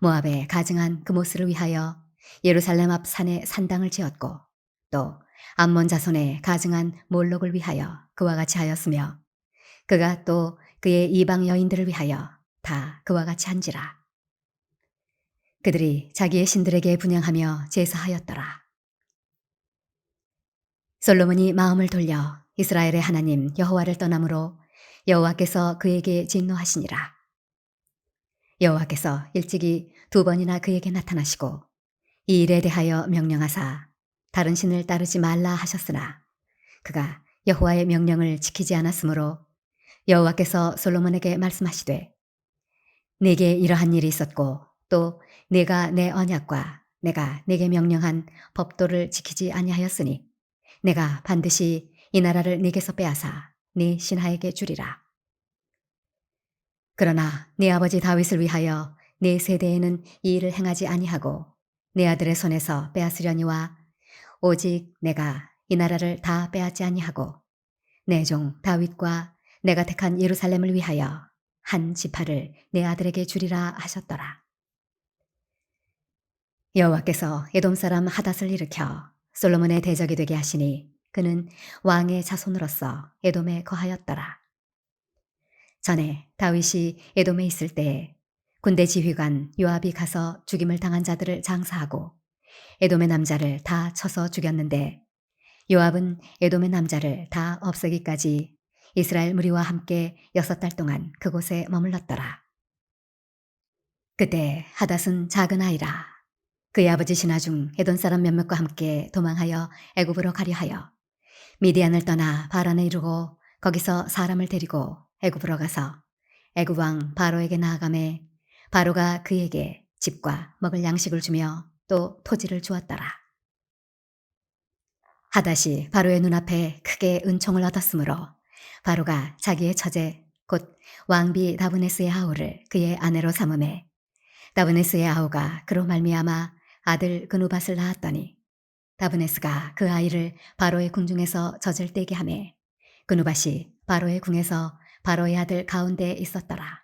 모압에 가증한 그모스를 위하여 예루살렘 앞 산에 산당을 지었고 또 암몬 자손의 가증한 몰록을 위하여 그와 같이 하였으며 그가 또 그의 이방 여인들을 위하여 다 그와 같이 한지라. 그들이 자기의 신들에게 분향하며 제사하였더라. 솔로몬이 마음을 돌려 이스라엘의 하나님 여호와를 떠남으로 여호와께서 그에게 진노하시니라. 여호와께서 일찍이 2번이나 그에게 나타나시고 이 일에 대하여 명령하사 다른 신을 따르지 말라 하셨으나 그가 여호와의 명령을 지키지 않았으므로 여호와께서 솔로몬에게 말씀하시되 내게 이러한 일이 있었고 또 내가 내 언약과 내가 내게 명령한 법도를 지키지 아니하였으니 내가 반드시 이 나라를 네게서 빼앗아 네 신하에게 주리라. 그러나 네 아버지 다윗을 위하여 네 세대에는 이 일을 행하지 아니하고 내 아들의 손에서 빼앗으려니와 오직 내가 이 나라를 다 빼앗지 아니하고 내 종 다윗과 내가 택한 예루살렘을 위하여 한 지파를 내 아들에게 주리라 하셨더라. 여호와께서 에돔 사람 하닷을 일으켜 솔로몬의 대적이 되게 하시니 그는 왕의 자손으로서 에돔에 거하였더라. 전에 다윗이 에돔에 있을 때에 군대 지휘관 요압이 가서 죽임을 당한 자들을 장사하고 에돔의 남자를 다 쳐서 죽였는데 요압은 에돔의 남자를 다 없애기까지 이스라엘 무리와 함께 6달 동안 그곳에 머물렀더라. 그때 하닷은 작은 아이라 그의 아버지 신하 중 에돔 사람 몇몇과 함께 도망하여 애굽으로 가려 하여 미디안을 떠나 바란에 이르고 거기서 사람을 데리고 애굽으로 가서 애굽 왕 바로에게 나아가매 바로가 그에게 집과 먹을 양식을 주며 또 토지를 주었더라. 하닷이 바로의 눈앞에 크게 은총을 얻었으므로 바로가 자기의 처제 곧 왕비 다브네스의 아우를 그의 아내로 삼음에 다브네스의 아우가 그로 말미암아 아들 그누밧을 낳았더니 다브네스가 그 아이를 바로의 궁중에서 젖을 떼게 하매 그누밧이 바로의 궁에서 바로의 아들 가운데에 있었더라.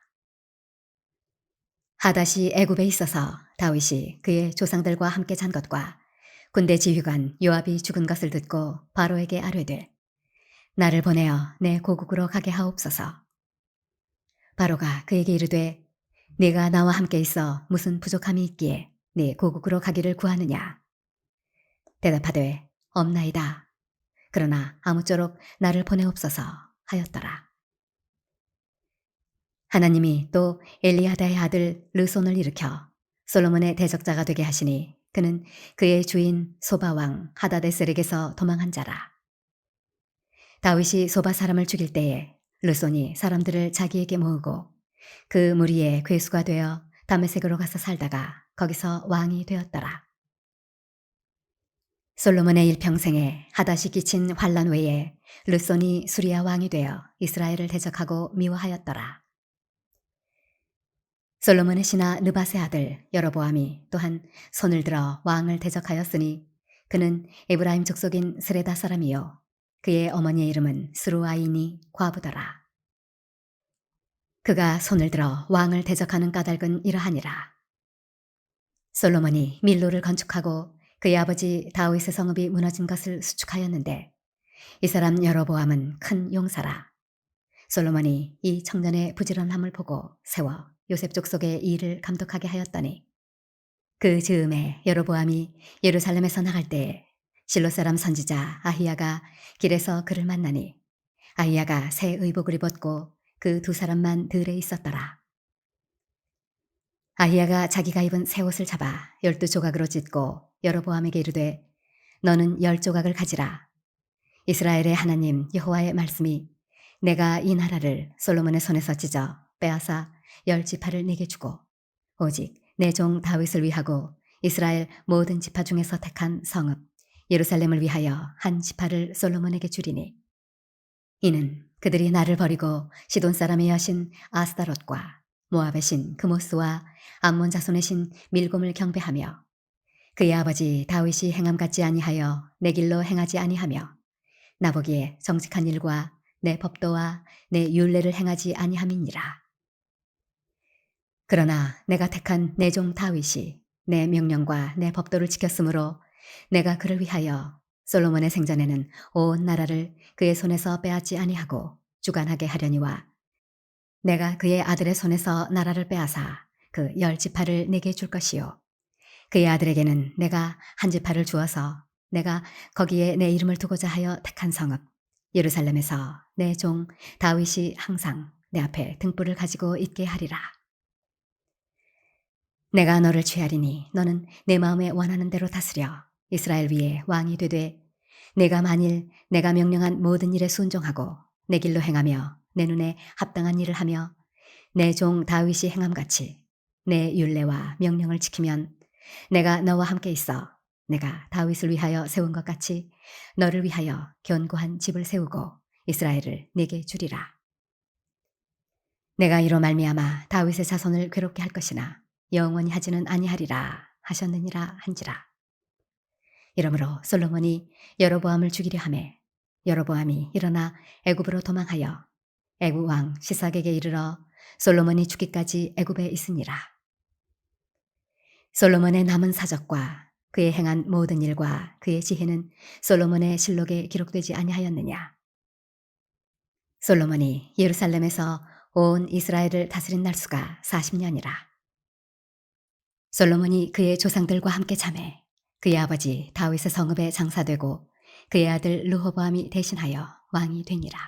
하닷이 애굽에 있어서 다윗이 그의 조상들과 함께 잔 것과 군대 지휘관 요압이 죽은 것을 듣고 바로에게 아뢰되 나를 보내어 내 고국으로 가게 하옵소서. 바로가 그에게 이르되 네가 나와 함께 있어 무슨 부족함이 있기에 네 고국으로 가기를 구하느냐. 대답하되 없나이다. 그러나 아무쪼록 나를 보내옵소서 하였더라. 하나님이 또 엘리야다의 아들 르손을 일으켜 솔로몬의 대적자가 되게 하시니 그는 그의 주인 소바왕 하다데셀에게서 도망한 자라. 다윗이 소바 사람을 죽일 때에 르손이 사람들을 자기에게 모으고 그 무리의 괴수가 되어 다메섹으로 가서 살다가 거기서 왕이 되었더라. 솔로몬의 일평생에 하닷이 끼친 환란 외에 르손이 수리아 왕이 되어 이스라엘을 대적하고 미워하였더라. 솔로몬의 신하 느밧의 아들 여로보암이 또한 손을 들어 왕을 대적하였으니 그는 에브라임 족속인 스레다 사람이요 그의 어머니의 이름은 스루아이니 과부더라. 그가 손을 들어 왕을 대적하는 까닭은 이러하니라. 솔로몬이 밀로를 건축하고 그의 아버지 다윗의 성읍이 무너진 것을 수축하였는데 이 사람 여로보암은 큰 용사라. 솔로몬이 이 청년의 부지런함을 보고 세워 요셉 족속의 이 일을 감독하게 하였더니 그 즈음에 여로보암이 예루살렘에서 나갈 때에 실로 사람 선지자 아히야가 길에서 그를 만나니 아히야가 새 의복을 입었고 그 두 사람만 들에 있었더라. 아히야가 자기가 입은 새 옷을 잡아 12조각으로 찢고 여로보암에게 이르되 너는 10조각을 가지라. 이스라엘의 하나님 여호와의 말씀이 내가 이 나라를 솔로몬의 손에서 찢어 빼앗아 10지파를 내게 주고 오직 내 종 다윗을 위하고 이스라엘 모든 지파 중에서 택한 성읍 예루살렘을 위하여 한 지파를 솔로몬에게 주리니 이는 그들이 나를 버리고 시돈 사람의 여신 아스다롯과 모압의 신 그모스와 암몬 자손의 신 밀곰을 경배하며 그의 아버지 다윗이 행함 같지 아니하여 내 길로 행하지 아니하며 나보기에 정직한 일과 내 법도와 내 율례를 행하지 아니함이니라. 그러나 내가 택한 내 종 다윗이 내 명령과 내 법도를 지켰으므로 내가 그를 위하여 솔로몬의 생전에는 온 나라를 그의 손에서 빼앗지 아니하고 주관하게 하려니와 내가 그의 아들의 손에서 나라를 빼앗아 그 10지파를 내게 줄 것이요 그의 아들에게는 내가 한 지파를 주어서 내가 거기에 내 이름을 두고자 하여 택한 성읍 예루살렘에서 내 종 다윗이 항상 내 앞에 등불을 가지고 있게 하리라. 내가 너를 취하리니 너는 내 마음에 원하는 대로 다스려 이스라엘 위에 왕이 되되 내가 만일 내가 명령한 모든 일에 순종하고 내 길로 행하며 내 눈에 합당한 일을 하며 내 종 다윗이 행함같이 내 율례와 명령을 지키면 내가 너와 함께 있어 내가 다윗을 위하여 세운 것 같이 너를 위하여 견고한 집을 세우고 이스라엘을 네게 주리라. 내가 이로 말미암아 다윗의 자손을 괴롭게 할 것이나 영원히 하지는 아니하리라 하셨느니라 한지라. 이러므로 솔로몬이 여로보암을 죽이려 하매 여로보암이 일어나 애굽으로 도망하여 애굽 왕 시삭에게 이르러 솔로몬이 죽기까지 애굽에 있으니라. 솔로몬의 남은 사적과 그의 행한 모든 일과 그의 지혜는 솔로몬의 실록에 기록되지 아니하였느냐. 솔로몬이 예루살렘에서 온 이스라엘을 다스린 날수가 40년이라. 솔로몬이 그의 조상들과 함께 자매 그의 아버지 다윗의 성읍에 장사되고 그의 아들 르호보암이 대신하여 왕이 되니라.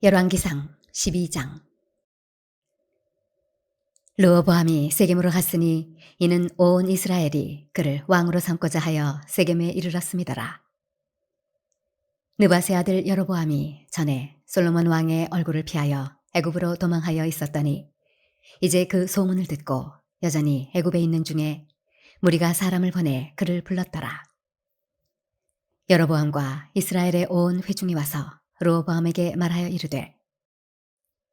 열왕기상 12장. 르호보암이 세겜으로 갔으니 이는 온 이스라엘이 그를 왕으로 삼고자 하여 세겜에 이르렀음이더라. 느밧의 아들 여로보암이 전에 솔로몬 왕의 얼굴을 피하여 애굽으로 도망하여 있었더니 이제 그 소문을 듣고 여전히 애굽에 있는 중에 무리가 사람을 보내 그를 불렀더라. 여로보암과 이스라엘의 온 회중이 와서 르호보암에게 말하여 이르되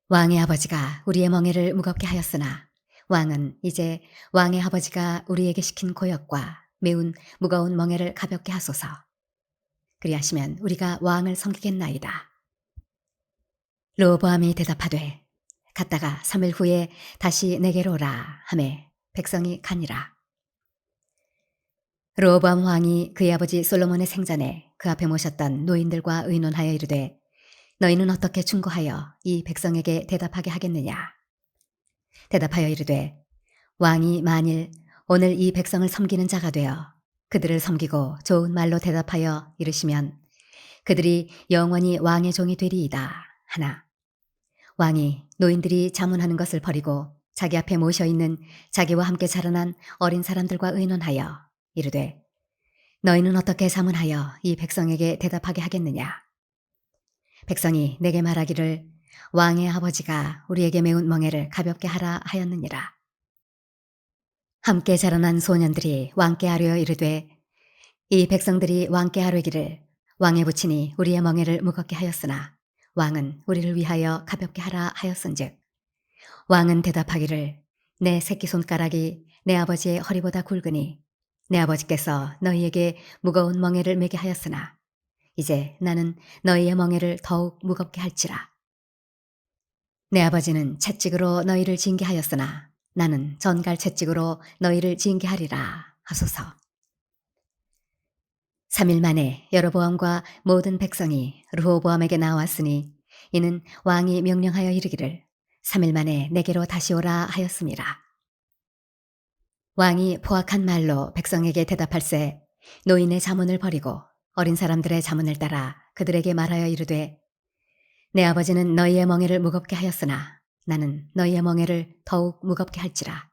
왕의 아버지가 우리의 멍에를 무겁게 하였으나 왕은 이제 왕의 아버지가 우리에게 시킨 고역과 매운 무거운 멍에를 가볍게 하소서. 그리하시면 우리가 왕을 섬기겠나이다. 르호보암이 대답하되 갔다가 3일 후에 다시 내게로 오라 하매 백성이 가니라. 르호보암 왕이 그의 아버지 솔로몬의 생전에 그 앞에 모셨던 노인들과 의논하여 이르되 너희는 어떻게 충고하여 이 백성에게 대답하게 하겠느냐. 대답하여 이르되 왕이 만일 오늘 이 백성을 섬기는 자가 되어 그들을 섬기고 좋은 말로 대답하여 이르시면 그들이 영원히 왕의 종이 되리이다 하나 왕이 노인들이 자문하는 것을 버리고 자기 앞에 모셔 있는 자기와 함께 자라난 어린 사람들과 의논하여 이르되 너희는 어떻게 자문하여 이 백성에게 대답하게 하겠느냐. 백성이 내게 말하기를 왕의 아버지가 우리에게 매운 멍에를 가볍게 하라 하였느니라. 함께 자라난 소년들이 왕께 아뢰어 이르되 이 백성들이 왕께 아뢰기를 왕의 부친이 우리의 멍에를 무겁게 하였으나 왕은 우리를 위하여 가볍게 하라 하였은즉 왕은 대답하기를 내 새끼손가락이 내 아버지의 허리보다 굵으니 내 아버지께서 너희에게 무거운 멍에를 매게 하였으나 이제 나는 너희의 멍에를 더욱 무겁게 할지라. 내 아버지는 채찍으로 너희를 징계하였으나 나는 전갈 채찍으로 너희를 징계하리라 하소서. 3일 만에 여로보암과 모든 백성이 르호보암에게 나왔으니 이는 왕이 명령하여 이르기를 3일 만에 내게로 다시 오라 하였음이라. 왕이 포악한 말로 백성에게 대답할세 노인의 자문을 버리고 어린 사람들의 자문을 따라 그들에게 말하여 이르되 내 아버지는 너희의 멍에를 무겁게 하였으나 나는 너희의 멍에를 더욱 무겁게 할지라.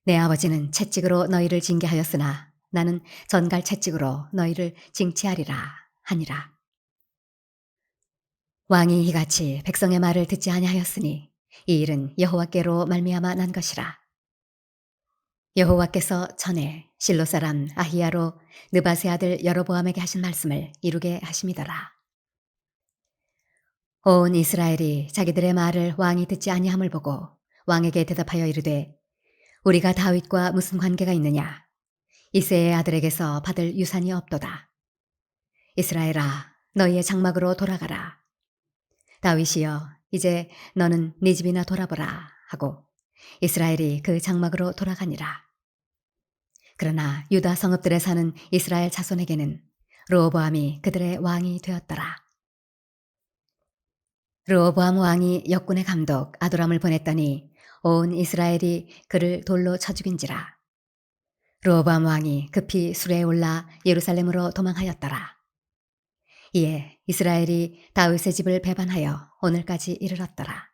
내 아버지는 채찍으로 너희를 징계하였으나 나는 전갈 채찍으로 너희를 징치하리라 하니라. 왕이 이같이 백성의 말을 듣지 아니하였으니 이 일은 여호와께로 말미암아 난 것이라. 여호와께서 전에 실로 사람 아히야로 느밧의 아들 여로보암에게 하신 말씀을 이루게 하심이더라. 온 이스라엘이 자기들의 말을 왕이 듣지 아니함을 보고 왕에게 대답하여 이르되 우리가 다윗과 무슨 관계가 있느냐. 이새의 아들에게서 받을 유산이 없도다. 이스라엘아 너희의 장막으로 돌아가라. 다윗이여 이제 너는 네 집이나 돌아보라 하고 이스라엘이 그 장막으로 돌아가니라. 그러나 유다 성읍들에 사는 이스라엘 자손에게는 르호보암이 그들의 왕이 되었더라. 르호보암 왕이 역군의 감독 아도람을 보냈더니 온 이스라엘이 그를 돌로 쳐 죽인지라. 르호보암 왕이 급히 수레에 올라 예루살렘으로 도망하였더라. 이에 이스라엘이 다윗의 집을 배반하여 오늘까지 이르렀더라.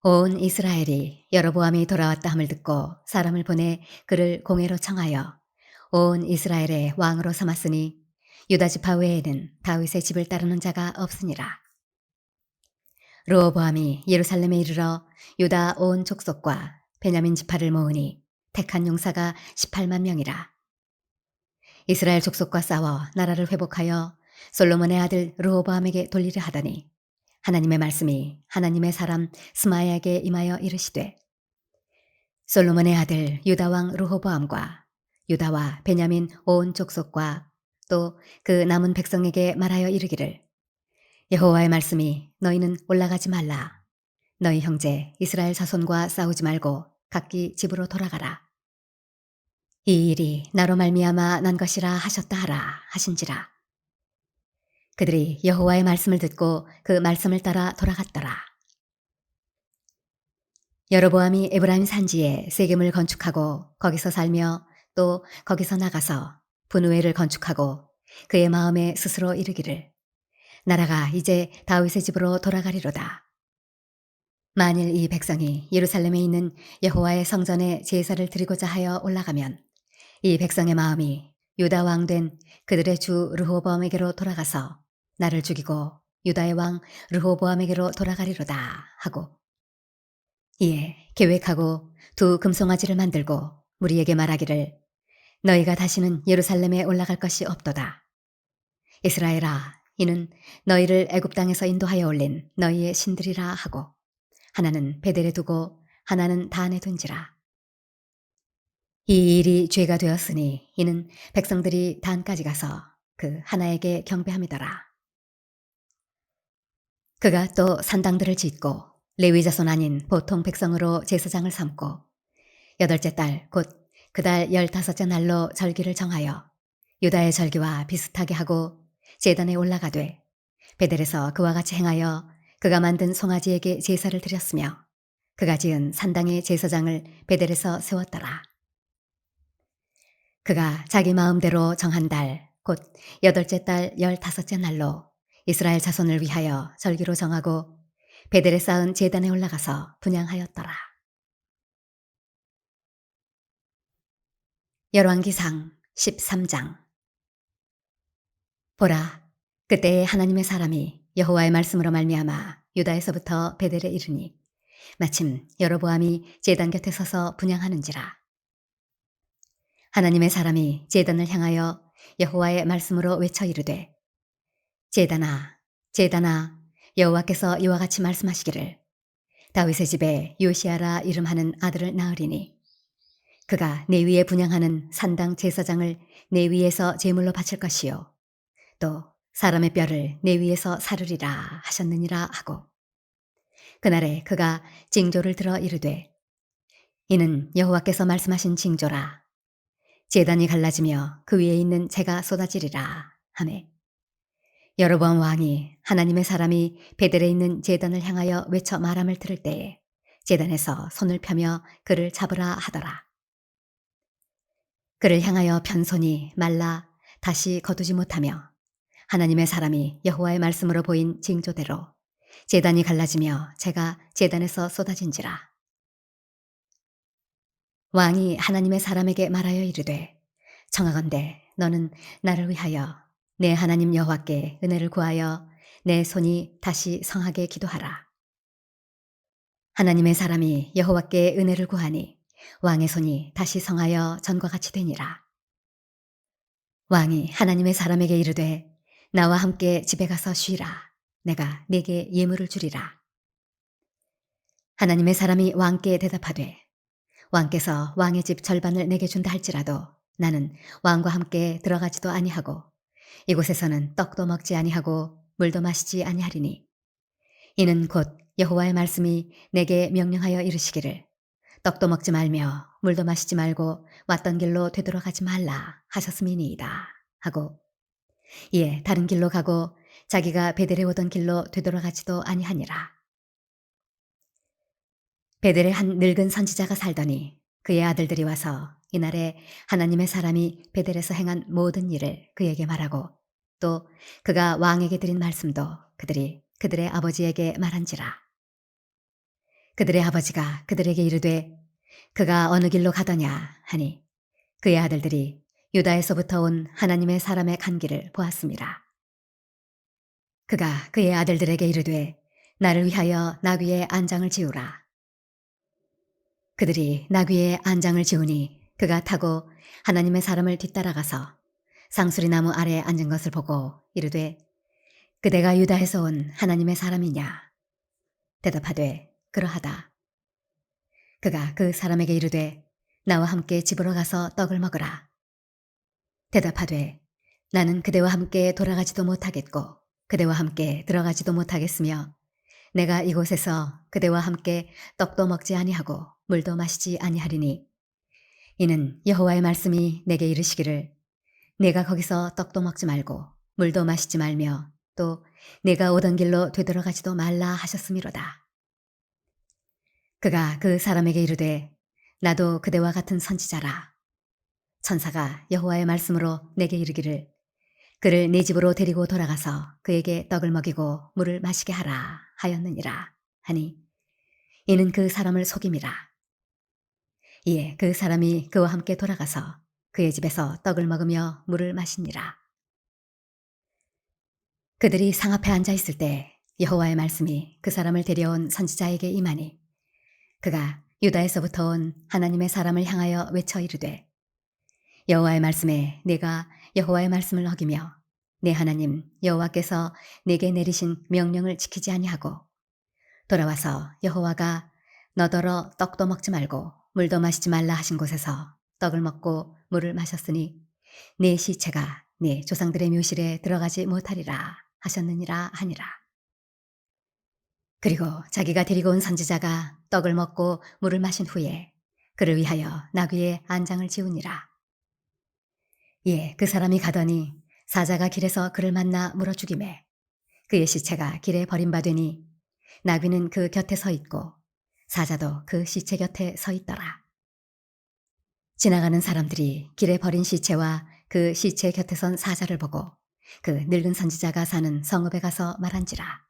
온 이스라엘이 여로보암이 돌아왔다 함을 듣고 사람을 보내 그를 공회로 청하여 온 이스라엘의 왕으로 삼았으니 유다 지파 외에는 다윗의 집을 따르는 자가 없으니라. 르호보암이 예루살렘에 이르러 유다 온 족속과 베냐민 지파를 모으니 택한 용사가 18만 명이라. 이스라엘 족속과 싸워 나라를 회복하여 솔로몬의 아들 르호보암에게 돌리려 하더니 하나님의 말씀이 하나님의 사람 스마야에게 임하여 이르시되 솔로몬의 아들 유다 왕 르호보암과 유다와 베냐민 온 족속과 또 그 남은 백성에게 말하여 이르기를 여호와의 말씀이 너희는 올라가지 말라. 너희 형제 이스라엘 자손과 싸우지 말고 각기 집으로 돌아가라. 이 일이 나로 말미암아 난 것이라 하셨다 하라 하신지라. 그들이 여호와의 말씀을 듣고 그 말씀을 따라 돌아갔더라. 여로보암이 에브라임 산지에 세겜을 건축하고 거기서 살며 또 거기서 나가서 분우엘을 건축하고 그의 마음에 스스로 이르기를 나라가 이제 다윗의 집으로 돌아가리로다. 만일 이 백성이 예루살렘에 있는 여호와의 성전에 제사를 드리고자 하여 올라가면 이 백성의 마음이 유다 왕 된 그들의 주 르호보암에게로 돌아가서 나를 죽이고 유다의 왕 르호보암에게로 돌아가리로다 하고 이에 계획하고 두 금송아지를 만들고 무리에게 말하기를 너희가 다시는 예루살렘에 올라갈 것이 없도다. 이스라엘아 이는 너희를 애굽 땅에서 인도하여 올린 너희의 신들이라 하고 하나는 베델에 두고 하나는 단에 둔지라. 이 일이 죄가 되었으니 이는 백성들이 단까지 가서 그 하나에게 경배함이더라. 그가 또 산당들을 짓고 레위 자손 아닌 보통 백성으로 제사장을 삼고 여덟째 달 곧 그 달 15째 날로 절기를 정하여 유다의 절기와 비슷하게 하고 제단에 올라가되 베델에서 그와 같이 행하여 그가 만든 송아지에게 제사를 드렸으며 그가 지은 산당의 제사장을 베델에서 세웠더라. 그가 자기 마음대로 정한 달 곧 여덟째 달 15째 날로 이스라엘 자손을 위하여 절기로 정하고 베델에 쌓은 제단에 올라가서 분향하였더라. 열왕기상 13장. 보라, 그때에 하나님의 사람이 여호와의 말씀으로 말미암아 유다에서부터 베델에 이르니 마침 여로보암이 제단 곁에 서서 분향하는지라. 하나님의 사람이 제단을 향하여 여호와의 말씀으로 외쳐 이르되 제단아 제단아 여호와께서 이와 같이 말씀하시기를 다윗의 집에 요시아라 이름하는 아들을 낳으리니 그가 내 위에 분향하는 산당 제사장을 내 위에서 제물로 바칠 것이요 또 사람의 뼈를 내 위에서 사르리라 하셨느니라 하고 그날에 그가 징조를 들어 이르되 이는 여호와께서 말씀하신 징조라 제단이 갈라지며 그 위에 있는 재가 쏟아지리라 하매 여로보암 왕이 하나님의 사람이 베델에 있는 제단을 향하여 외쳐 말함을 들을 때에 제단에서 손을 펴며 그를 잡으라 하더라. 그를 향하여 편 손이 말라 다시 거두지 못하며 하나님의 사람이 여호와의 말씀으로 보인 징조대로 제단이 갈라지며 재가 제단에서 쏟아진지라. 왕이 하나님의 사람에게 말하여 이르되 청하건대 너는 나를 위하여 내 하나님 여호와께 은혜를 구하여 내 손이 다시 성하게 기도하라. 하나님의 사람이 여호와께 은혜를 구하니 왕의 손이 다시 성하여 전과 같이 되니라. 왕이 하나님의 사람에게 이르되 나와 함께 집에 가서 쉬라. 내가 네게 예물을 주리라. 하나님의 사람이 왕께 대답하되 왕께서 왕의 집 절반을 내게 준다 할지라도 나는 왕과 함께 들어가지도 아니하고 이곳에서는 떡도 먹지 아니하고 물도 마시지 아니하리니 이는 곧 여호와의 말씀이 내게 명령하여 이르시기를 떡도 먹지 말며 물도 마시지 말고 왔던 길로 되돌아가지 말라 하셨음이니이다 하고 이에 다른 길로 가고 자기가 베델에 오던 길로 되돌아가지도 아니하니라. 베델에 한 늙은 선지자가 살더니 그의 아들들이 와서 이날에 하나님의 사람이 베델에서 행한 모든 일을 그에게 말하고 또 그가 왕에게 드린 말씀도 그들이 그들의 아버지에게 말한지라. 그들의 아버지가 그들에게 이르되 그가 어느 길로 가더냐 하니 그의 아들들이 유다에서부터 온 하나님의 사람의 간 길을 보았습니다. 그가 그의 아들들에게 이르되 나를 위하여 나귀의 안장을 지우라. 그들이 나귀의 안장을 지우니 그가 타고 하나님의 사람을 뒤따라가서 상수리 나무 아래에 앉은 것을 보고 이르되 그대가 유다에서 온 하나님의 사람이냐? 대답하되 그러하다. 그가 그 사람에게 이르되 나와 함께 집으로 가서 떡을 먹으라. 대답하되 나는 그대와 함께 돌아가지도 못하겠고 그대와 함께 들어가지도 못하겠으며 내가 이곳에서 그대와 함께 떡도 먹지 아니하고 물도 마시지 아니하리니 이는 여호와의 말씀이 내게 이르시기를 내가 거기서 떡도 먹지 말고 물도 마시지 말며 또 내가 오던 길로 되돌아가지도 말라 하셨음이로다. 그가 그 사람에게 이르되 나도 그대와 같은 선지자라. 천사가 여호와의 말씀으로 내게 이르기를 그를 네 집으로 데리고 돌아가서 그에게 떡을 먹이고 물을 마시게 하라 하였느니라 하니 이는 그 사람을 속임이라. 이에 그 사람이 그와 함께 돌아가서 그의 집에서 떡을 먹으며 물을 마시니라. 그들이 상 앞에 앉아 있을 때 여호와의 말씀이 그 사람을 데려온 선지자에게 임하니 그가 유다에서부터 온 하나님의 사람을 향하여 외쳐 이르되 여호와의 말씀에 네가 여호와의 말씀을 어기며 내 하나님 여호와께서 내게 내리신 명령을 지키지 아니하고 돌아와서 여호와가 너더러 떡도 먹지 말고 물도 마시지 말라 하신 곳에서 떡을 먹고 물을 마셨으니 네 시체가 네 조상들의 묘실에 들어가지 못하리라 하셨느니라 하니라. 그리고 자기가 데리고 온 선지자가 떡을 먹고 물을 마신 후에 그를 위하여 나귀의 안장을 지우니라. 이에 그 사람이 가더니 사자가 길에서 그를 만나 물어 죽이매 그의 시체가 길에 버림바되니 나귀는 그 곁에 서 있고 사자도 그 시체 곁에 서 있더라. 지나가는 사람들이 길에 버린 시체와 그 시체 곁에 선 사자를 보고 그 늙은 선지자가 사는 성읍에 가서 말한지라.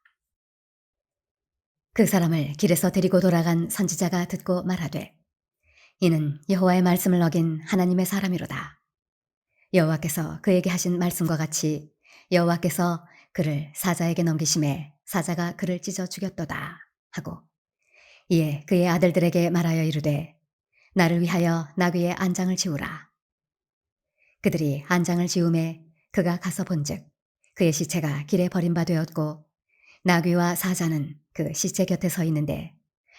그 사람을 길에서 데리고 돌아간 선지자가 듣고 말하되 이는 여호와의 말씀을 어긴 하나님의 사람이로다. 여호와께서 그에게 하신 말씀과 같이 여호와께서 그를 사자에게 넘기심에 사자가 그를 찢어 죽였도다 하고 이에 그의 아들들에게 말하여 이르되 나를 위하여 나귀의 안장을 지우라. 그들이 안장을 지우매 그가 가서 본즉 그의 시체가 길에 버림바되었고 나귀와 사자는 그 시체 곁에 서 있는데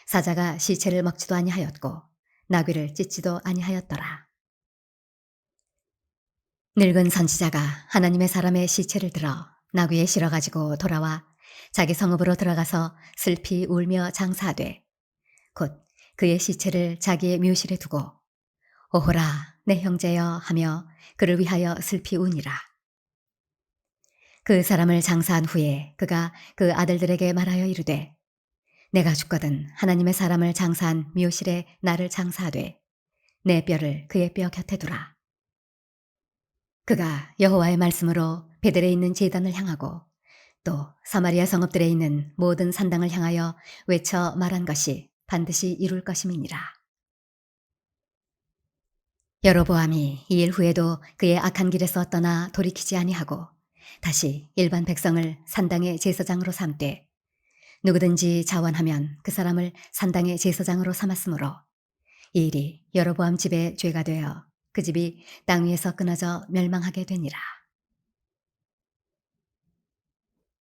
사자가 시체를 먹지도 아니하였고 나귀를 찢지도 아니하였더라. 늙은 선지자가 하나님의 사람의 시체를 들어 나귀에 실어가지고 돌아와 자기 성읍으로 들어가서 슬피 울며 장사하되 곧 그의 시체를 자기의 묘실에 두고 오호라 내 형제여 하며 그를 위하여 슬피 우니라. 그 사람을 장사한 후에 그가 그 아들들에게 말하여 이르되 내가 죽거든 하나님의 사람을 장사한 묘실에 나를 장사하되 내 뼈를 그의 뼈 곁에 두라. 그가 여호와의 말씀으로 베델에 있는 제단을 향하고 또 사마리아 성읍들에 있는 모든 산당을 향하여 외쳐 말한 것이 반드시 이룰 것임이니라. 여로보암이 이 일 후에도 그의 악한 길에서 떠나 돌이키지 아니하고 다시 일반 백성을 산당의 제사장으로 삼되 누구든지 자원하면 그 사람을 산당의 제사장으로 삼았으므로 이 일이 여로보암 집의 죄가 되어 그 집이 땅 위에서 끊어져 멸망하게 되니라.